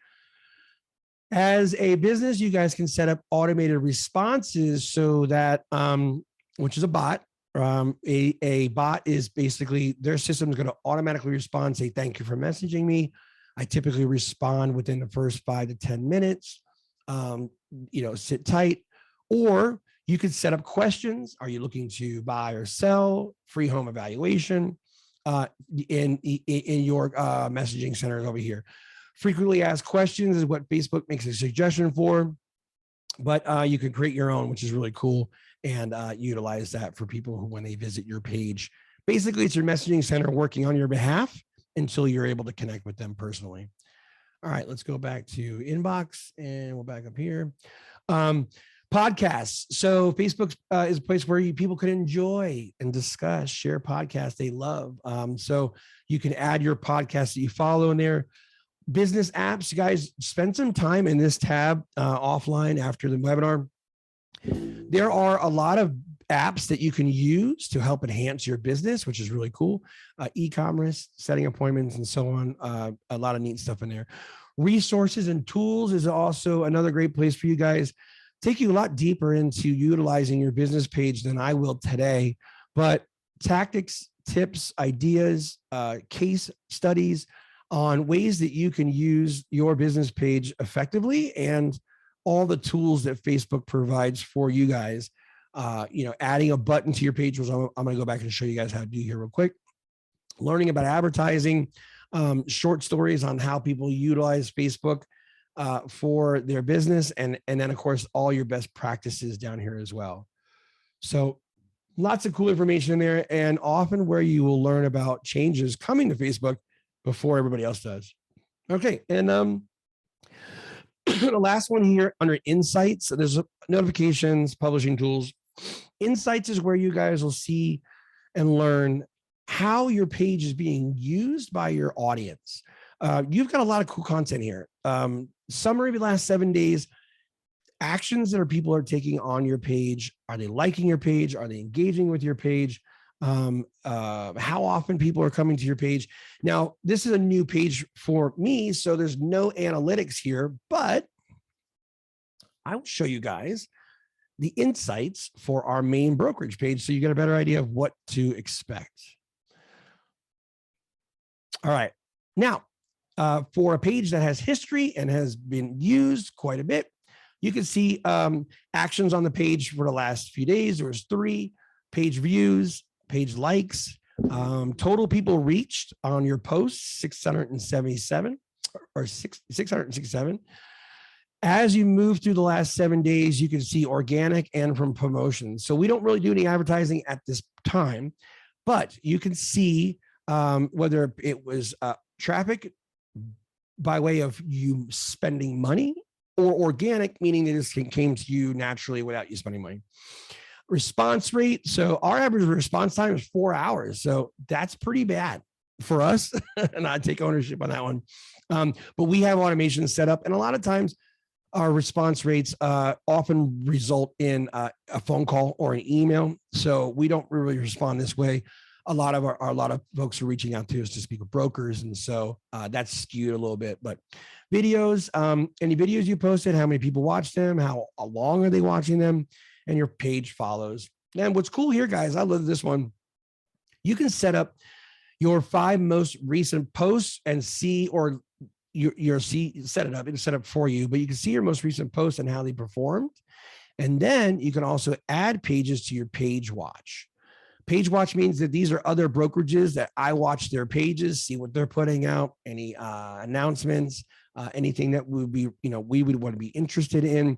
As a business, you guys can set up automated responses so that, which is a bot. A bot is basically their system is going to automatically respond, say, thank you for messaging me. I typically respond within the first 5 to 10 minutes. Sit tight. Or you could set up questions. Are you looking to buy or sell? Free home evaluation in your messaging center over here. Frequently asked questions is what Facebook makes a suggestion for, but you can create your own, which is really cool, and utilize that for people who, when they visit your page, basically it's your messaging center working on your behalf until you're able to connect with them personally. All right, let's go back to inbox, and we'll back up here. Podcasts. So Facebook is a place where people can enjoy and discuss, share podcasts they love. So you can add your podcast that you follow in there. Business apps, you guys spend some time in this tab offline after the webinar. There are a lot of apps that you can use to help enhance your business, which is really cool. E-commerce, setting appointments, and so on. A lot of neat stuff in there. Resources and tools is also another great place for you guys. Take you a lot deeper into utilizing your business page than I will today, but tactics, tips, ideas, case studies on ways that you can use your business page effectively, and all the tools that Facebook provides for you guys. Adding a button to your page, which I'm going to go back and show you guys how to do here real quick. Learning about advertising, short stories on how people utilize Facebook for their business, and then of course all your best practices down here as well. So lots of cool information in there, and often where you will learn about changes coming to Facebook before everybody else does. Okay, and the last one here under Insights, so there's notifications, publishing tools. Insights is where you guys will see and learn how your page is being used by your audience. You've got a lot of cool content here. Summary of the last 7 days, actions that people are taking on your page. Are they liking your page? Are they engaging with your page? How often people are coming to your page. Now, this is a new page for me, so there's no analytics here, but I will show you guys the insights for our main brokerage page so you get a better idea of what to expect. All right. Now, for a page that has history and has been used quite a bit, you can see actions on the page for the last few days. There was 3 page views, page likes, total people reached on your posts, 677 or 667. As you move through the last 7 days, you can see organic and from promotions. So we don't really do any advertising at this time, but you can see whether it was traffic by way of you spending money, or organic, meaning they just came to you naturally without you spending money. Response rate. So our average response time is 4 hours. So that's pretty bad for us. And I take ownership on that one. But we have automation set up. And a lot of times our response rates often result in a phone call or an email. So we don't really respond this way. A lot of folks are reaching out to us to speak with brokers. And so that's skewed a little bit, but videos, any videos you posted, how many people watched them, how long are they watching them, and your page follows. And what's cool here, guys, I love this one. You can set up your 5 most recent posts and see, or set it up, it's set up for you, but you can see your most recent posts and how they performed. And then you can also add pages to your page watch. Page watch means that these are other brokerages that I watch their pages, see what they're putting out, any announcements, anything that would be, we would want to be interested in.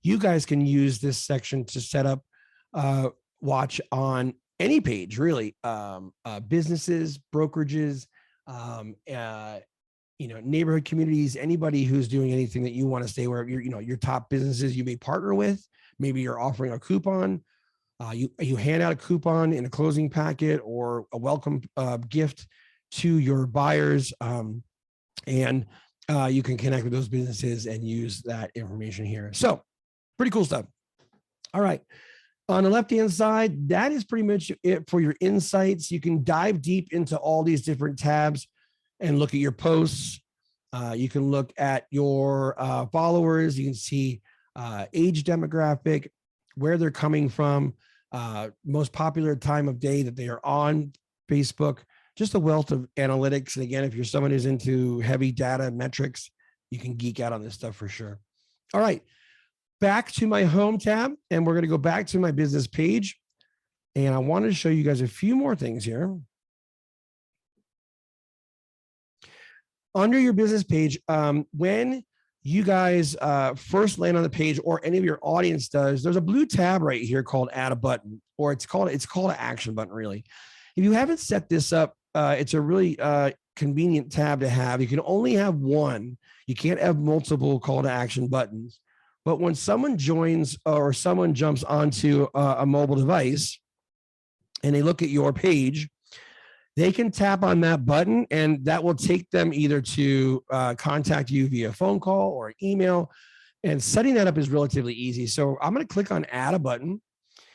You guys can use this section to set up watch on any page, really. Businesses, brokerages, neighborhood communities, anybody who's doing anything that you want to stay where your top businesses you may partner with. Maybe you're offering a coupon. You hand out a coupon in a closing packet or a welcome gift to your buyers, and you can connect with those businesses and use that information here. So pretty cool stuff. All right. On the left-hand side, that is pretty much it for your insights. You can dive deep into all these different tabs and look at your posts. You can look at your followers. You can see age demographic, where they're coming from, most popular time of day that they are on Facebook, just a wealth of analytics. And again, if you're someone who's into heavy data and metrics, you can geek out on this stuff for sure. All right, back to my home tab, and we're going to go back to my business page. And I wanted to show you guys a few more things here. Under your business page, when you guys first land on the page, or any of your audience does, there's a blue tab right here called add a button, or it's called an action button, really. If you haven't set this up, it's a really convenient tab to have. You can only have one. You can't have multiple call to action buttons. But when someone joins or someone jumps onto a mobile device and they look at your page, they can tap on that button, and that will take them either to contact you via phone call or email. And setting that up is relatively easy. So I'm going to click on add a button,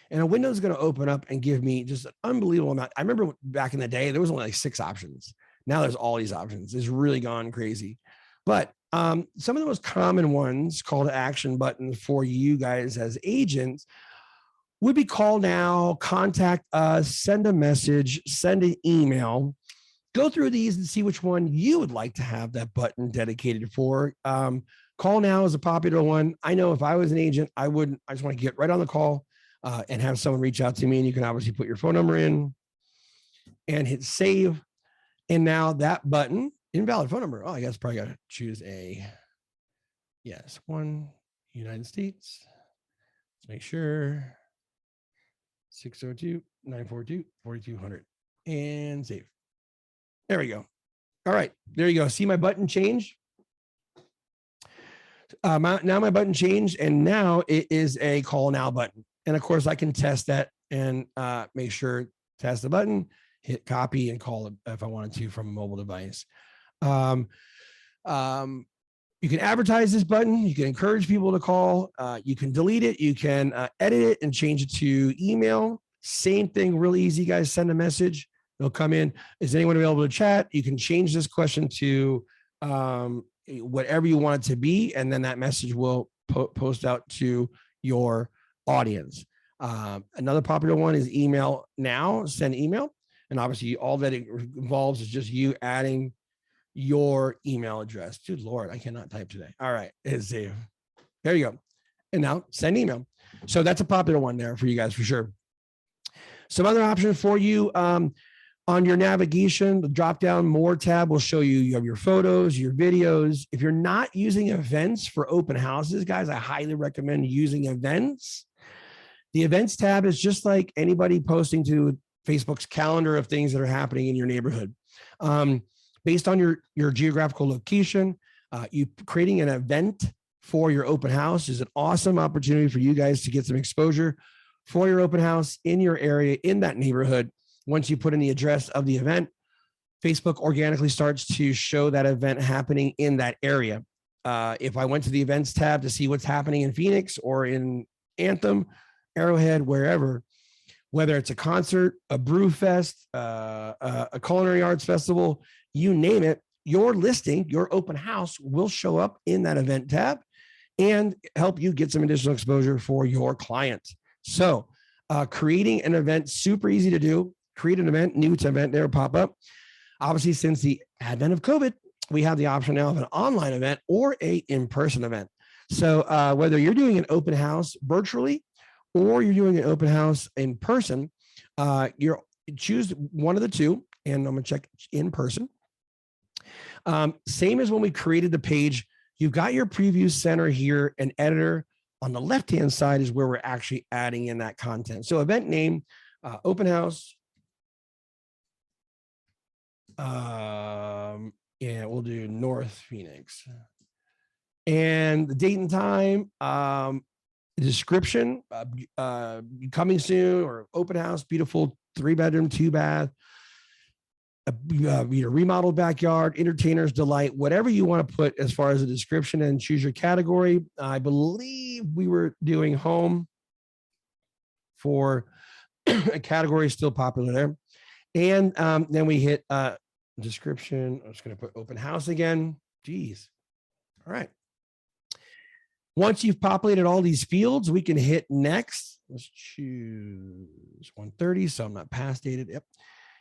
and a window is going to open up and give me just an unbelievable amount. I remember back in the day, there was only like 6 options. Now there's all these options. It's really gone crazy. But some of the most common ones, call to action buttons for you guys as agents, would be call now, contact us, send a message, send an email. Go through these and see which one you would like to have that button dedicated for. Call now is a popular one. I know if I was an agent, I just want to get right on the call and have someone reach out to me, and you can obviously put your phone number in and hit save. And now that button, invalid phone number. Oh, I guess probably got to choose one, United States. Let's make sure. 602-942-4200 and save. There we go. All right, there you go. See my button change? Now my button changed, and now it is a call now button. And of course I can test that and make sure, test the button, hit copy and call it if I wanted to from a mobile device. You can advertise this button. You can encourage people to call. You can delete it. You can edit it and change it to email. Same thing, really easy, guys. Send a message. They'll come in. Is anyone available to chat? You can change this question to whatever you want it to be, and then that message will post out to your audience. Another popular one is email now, send email. And obviously all that it involves is just you adding your email address. Dude, Lord, I cannot type today. All right. There you go. And now send email. So that's a popular one there for you guys for sure. Some other options for you on your navigation, the drop down more tab will show you have your photos, your videos. If you're not using events for open houses, guys, I highly recommend using events. The events tab is just like anybody posting to Facebook's calendar of things that are happening in your neighborhood. Based on your geographical location, you creating an event for your open house is an awesome opportunity for you guys to get some exposure for your open house in your area, in that neighborhood. Once you put in the address of the event, Facebook organically starts to show that event happening in that area. If I went to the events tab to see what's happening in Phoenix or in Anthem, Arrowhead, wherever, whether it's a concert, a brew fest, a culinary arts festival, you name it, your listing, your open house will show up in that event tab and help you get some additional exposure for your client. So creating an event, super easy to do. Create an event, new to event, there pop up. Obviously, since the advent of COVID, we have the option now of an online event or a in-person event. So whether you're doing an open house virtually or you're doing an open house in person, you're choose one of the two, and I'm gonna check in person. Same as when we created the page, you've got your preview center here, and editor on the left-hand side is where we're actually adding in that content. So event name, open house. Yeah, we'll do North Phoenix. And the date and time, description, coming soon, or open house, beautiful 3-bedroom, 2-bath, remodeled backyard, entertainer's delight, whatever you want to put as far as a description, and choose your category. I believe we were doing home for a category still popular there. And then we hit description. I'm just going to put open house again. Geez. All right. Once you've populated all these fields, we can hit next. Let's choose 130. So I'm not past dated. Yep.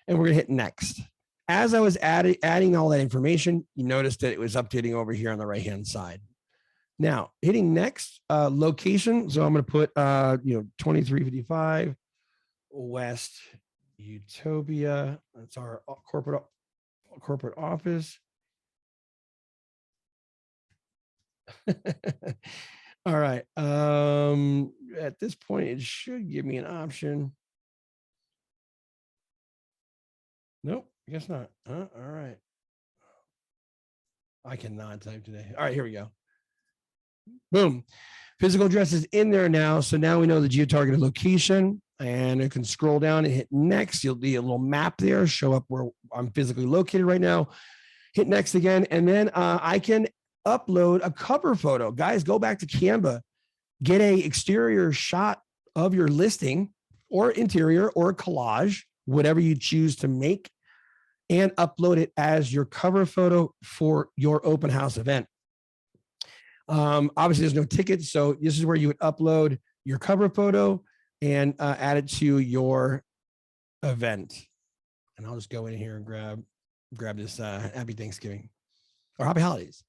And we're going to hit next. As I was adding all that information, you noticed that it was updating over here on the right-hand side. Now, hitting next, location. So I'm going to put, 2355 West Utopia. That's our corporate office. All right. At this point, it should give me an option. Nope, I guess not. All right. I cannot type today. All right, here we go. Boom. Physical address is in there now. So now we know the geo-targeted location, and you can scroll down and hit next. You'll see a little map there, show up where I'm physically located right now. Hit next again. And then I can upload a cover photo. Guys, go back to Canva, get a exterior shot of your listing or interior or a collage, whatever you choose to make, and upload it as your cover photo for your open house event. Obviously, there's no tickets, so this is where you would upload your cover photo and add it to your event. And I'll just go in here and grab this Happy Thanksgiving or Happy Holidays.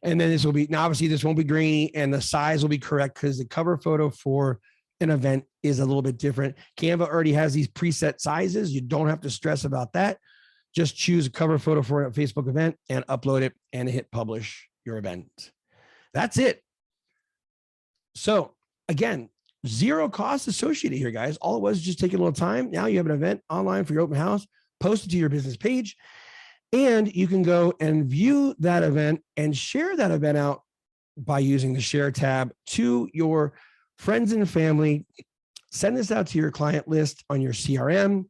And then this will be, now obviously this won't be grainy, and the size will be correct because the cover photo for an event is a little bit different. Canva already has these preset sizes. You don't have to stress about that. Just choose a cover photo for a Facebook event and upload it and hit publish your event. That's it. So again, zero cost associated here, guys. All it was just taking a little time. Now you have an event online for your open house, post it to your business page, and you can go and view that event and share that event out by using the share tab to your friends and family. Send this out to your client list on your CRM.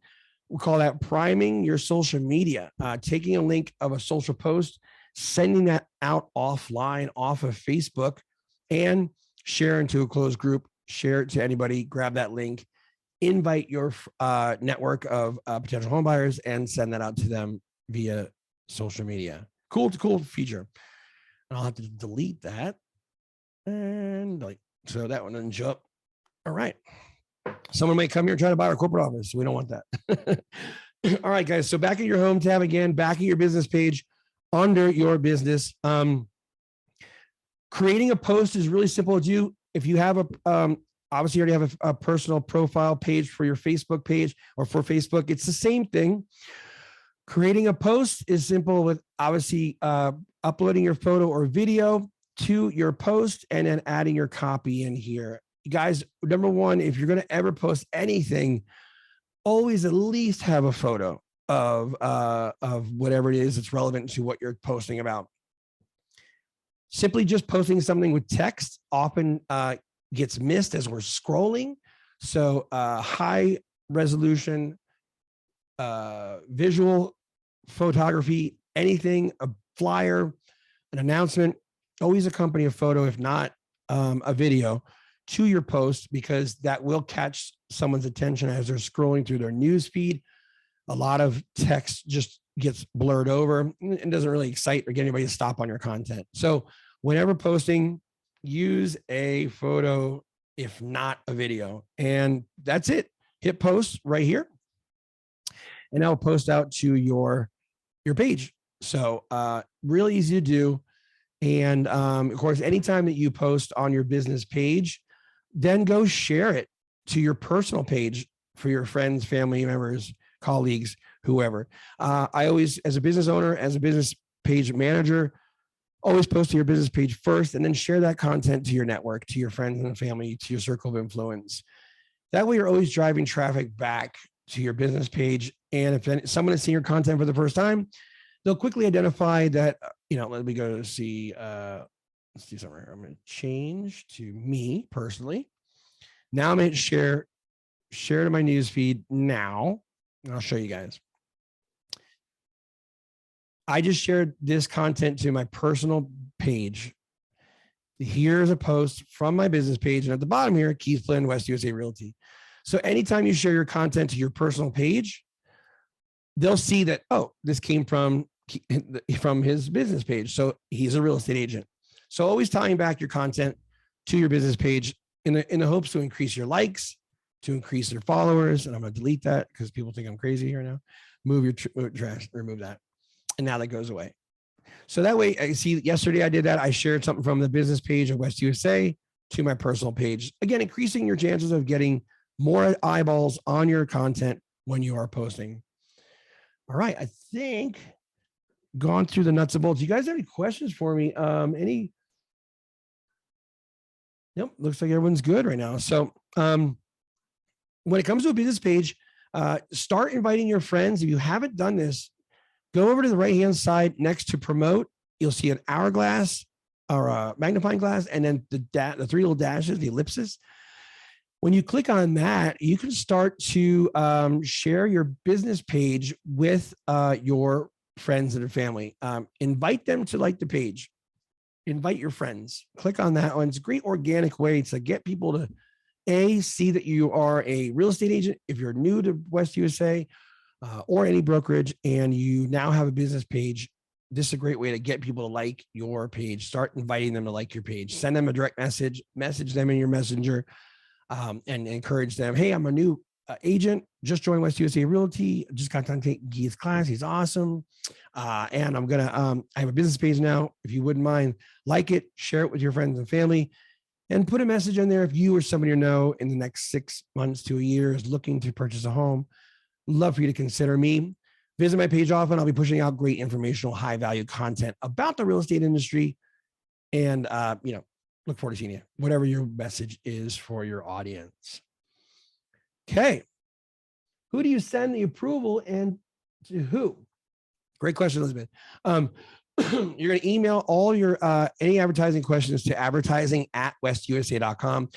We'll call that priming your social media, taking a link of a social post, sending that out offline off of Facebook and share into a closed group, share it to anybody, grab that link, invite your network of potential home buyers and send that out to them via social media. Cool feature. And I'll have to delete that. And so that one doesn't show up. All right. Someone may come here and try to buy our corporate office. We don't want that. All right, guys. So back at your home tab again, back at your business page, under your business. Creating a post is really simple to do. If you have obviously you already have a personal profile page for your Facebook page or for Facebook, it's the same thing. Creating a post is simple with obviously uploading your photo or video to your post and then adding your copy in here. You guys, number one, if you're going to ever post anything, always at least have a photo of whatever it is that's relevant to what you're posting about. Simply just posting something with text often gets missed as we're scrolling. So high resolution visual photography, anything, a flyer, an announcement, always accompany a photo, if not a video, to your post, because that will catch someone's attention as they're scrolling through their news feed. A lot of text just gets blurred over and doesn't really excite or get anybody to stop on your content. So whenever posting, use a photo, if not a video, and that's it. Hit post right here, and I'll post out to your page. So really easy to do. And of course, anytime that you post on your business page, then go share it to your personal page for your friends, family members, colleagues, whoever. I always, as a business owner, as a business page manager, always post to your business page first and then share that content to your network, to your friends and family, to your circle of influence. That way you're always driving traffic back to your business page. And if someone is seeing your content for the first time, they'll quickly identify that, let me go to see, let's do something here. I'm going to change to me personally. Now I'm going to share to my news feed now. And I'll show you guys. I just shared this content to my personal page. Here's a post from my business page. And at the bottom here, Keith Flynn, West USA Realty. So anytime you share your content to your personal page, they'll see that, oh, this came from his business page. So he's a real estate agent. So always tying back your content to your business page in the hopes to increase your likes, to increase their followers. And I'm going to delete that because people think I'm crazy here now. Move your trash, remove that. And now that goes away. So that way, I see yesterday I did that. I shared something from the business page of West USA to my personal page. Again, increasing your chances of getting more eyeballs on your content when you are posting. All right, I think gone through the nuts and bolts. You guys have any questions for me? Nope, looks like everyone's good right now. So when it comes to a business page, start inviting your friends. If you haven't done this, go over to the right-hand side next to promote. You'll see an hourglass or a magnifying glass, and then the three little dashes, the ellipses. When you click on that, you can start to share your business page with your friends and family. Invite them to like the page. Invite your friends. Click on that one. It's a great organic way to get people to see that you are a real estate agent. If you're new to West USA or any brokerage and you now have a business page, this is a great way to get people to like your page. Start inviting them to like your page. Send them a direct message them in your messenger, and encourage them. Hey, I'm a new agent, just joined West USA Realty. Just got done taking Guy's class. He's awesome. And I'm going to, I have a business page now. If you wouldn't mind, like it, share it with your friends and family, and put a message in there. If you or somebody you know in the next 6 months to a year is looking to purchase a home, love for you to consider me. Visit my page often. I'll be pushing out great informational, high value content about the real estate industry. And, look forward to seeing you, whatever your message is for your audience. Okay. Who do you send the approval and to who? Great question, Elizabeth. You're going to email all your any advertising questions to advertising@westusa.com.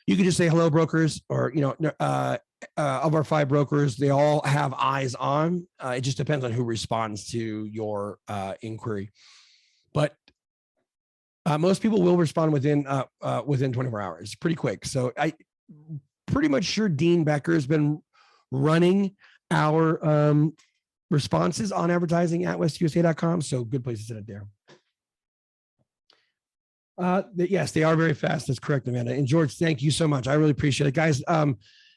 You can just say hello, brokers, or of our 5 brokers, they all have eyes on. It just depends on who responds to your inquiry. but most people will respond within 24 hours. It's pretty quick. So I pretty much sure Dean Becker has been running our responses on advertising at westusa.com. So good place to send it there. Yes, they are very fast. That's correct, Amanda. And George, thank you so much. I really appreciate it. Guys,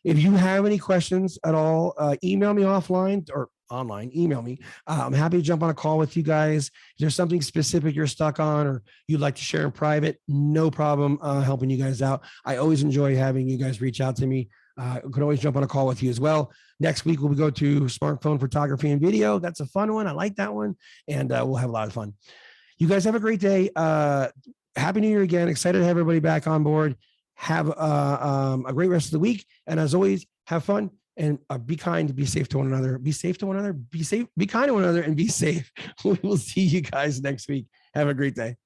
if you have any questions at all, email me offline or online, email me. I'm happy to jump on a call with you guys. If there's something specific you're stuck on or you'd like to share in private, no problem helping you guys out. I always enjoy having you guys reach out to me. I could always jump on a call with you as well. Next week, we'll go to smartphone photography and video. That's a fun one. I like that one. And we'll have a lot of fun. You guys have a great day. Happy New Year again. Excited to have everybody back on board. Have a great rest of the week. And as always, have fun and be kind, be safe to one another. Be safe to one another. Be safe, be kind to one another and be safe. We will see you guys next week. Have a great day.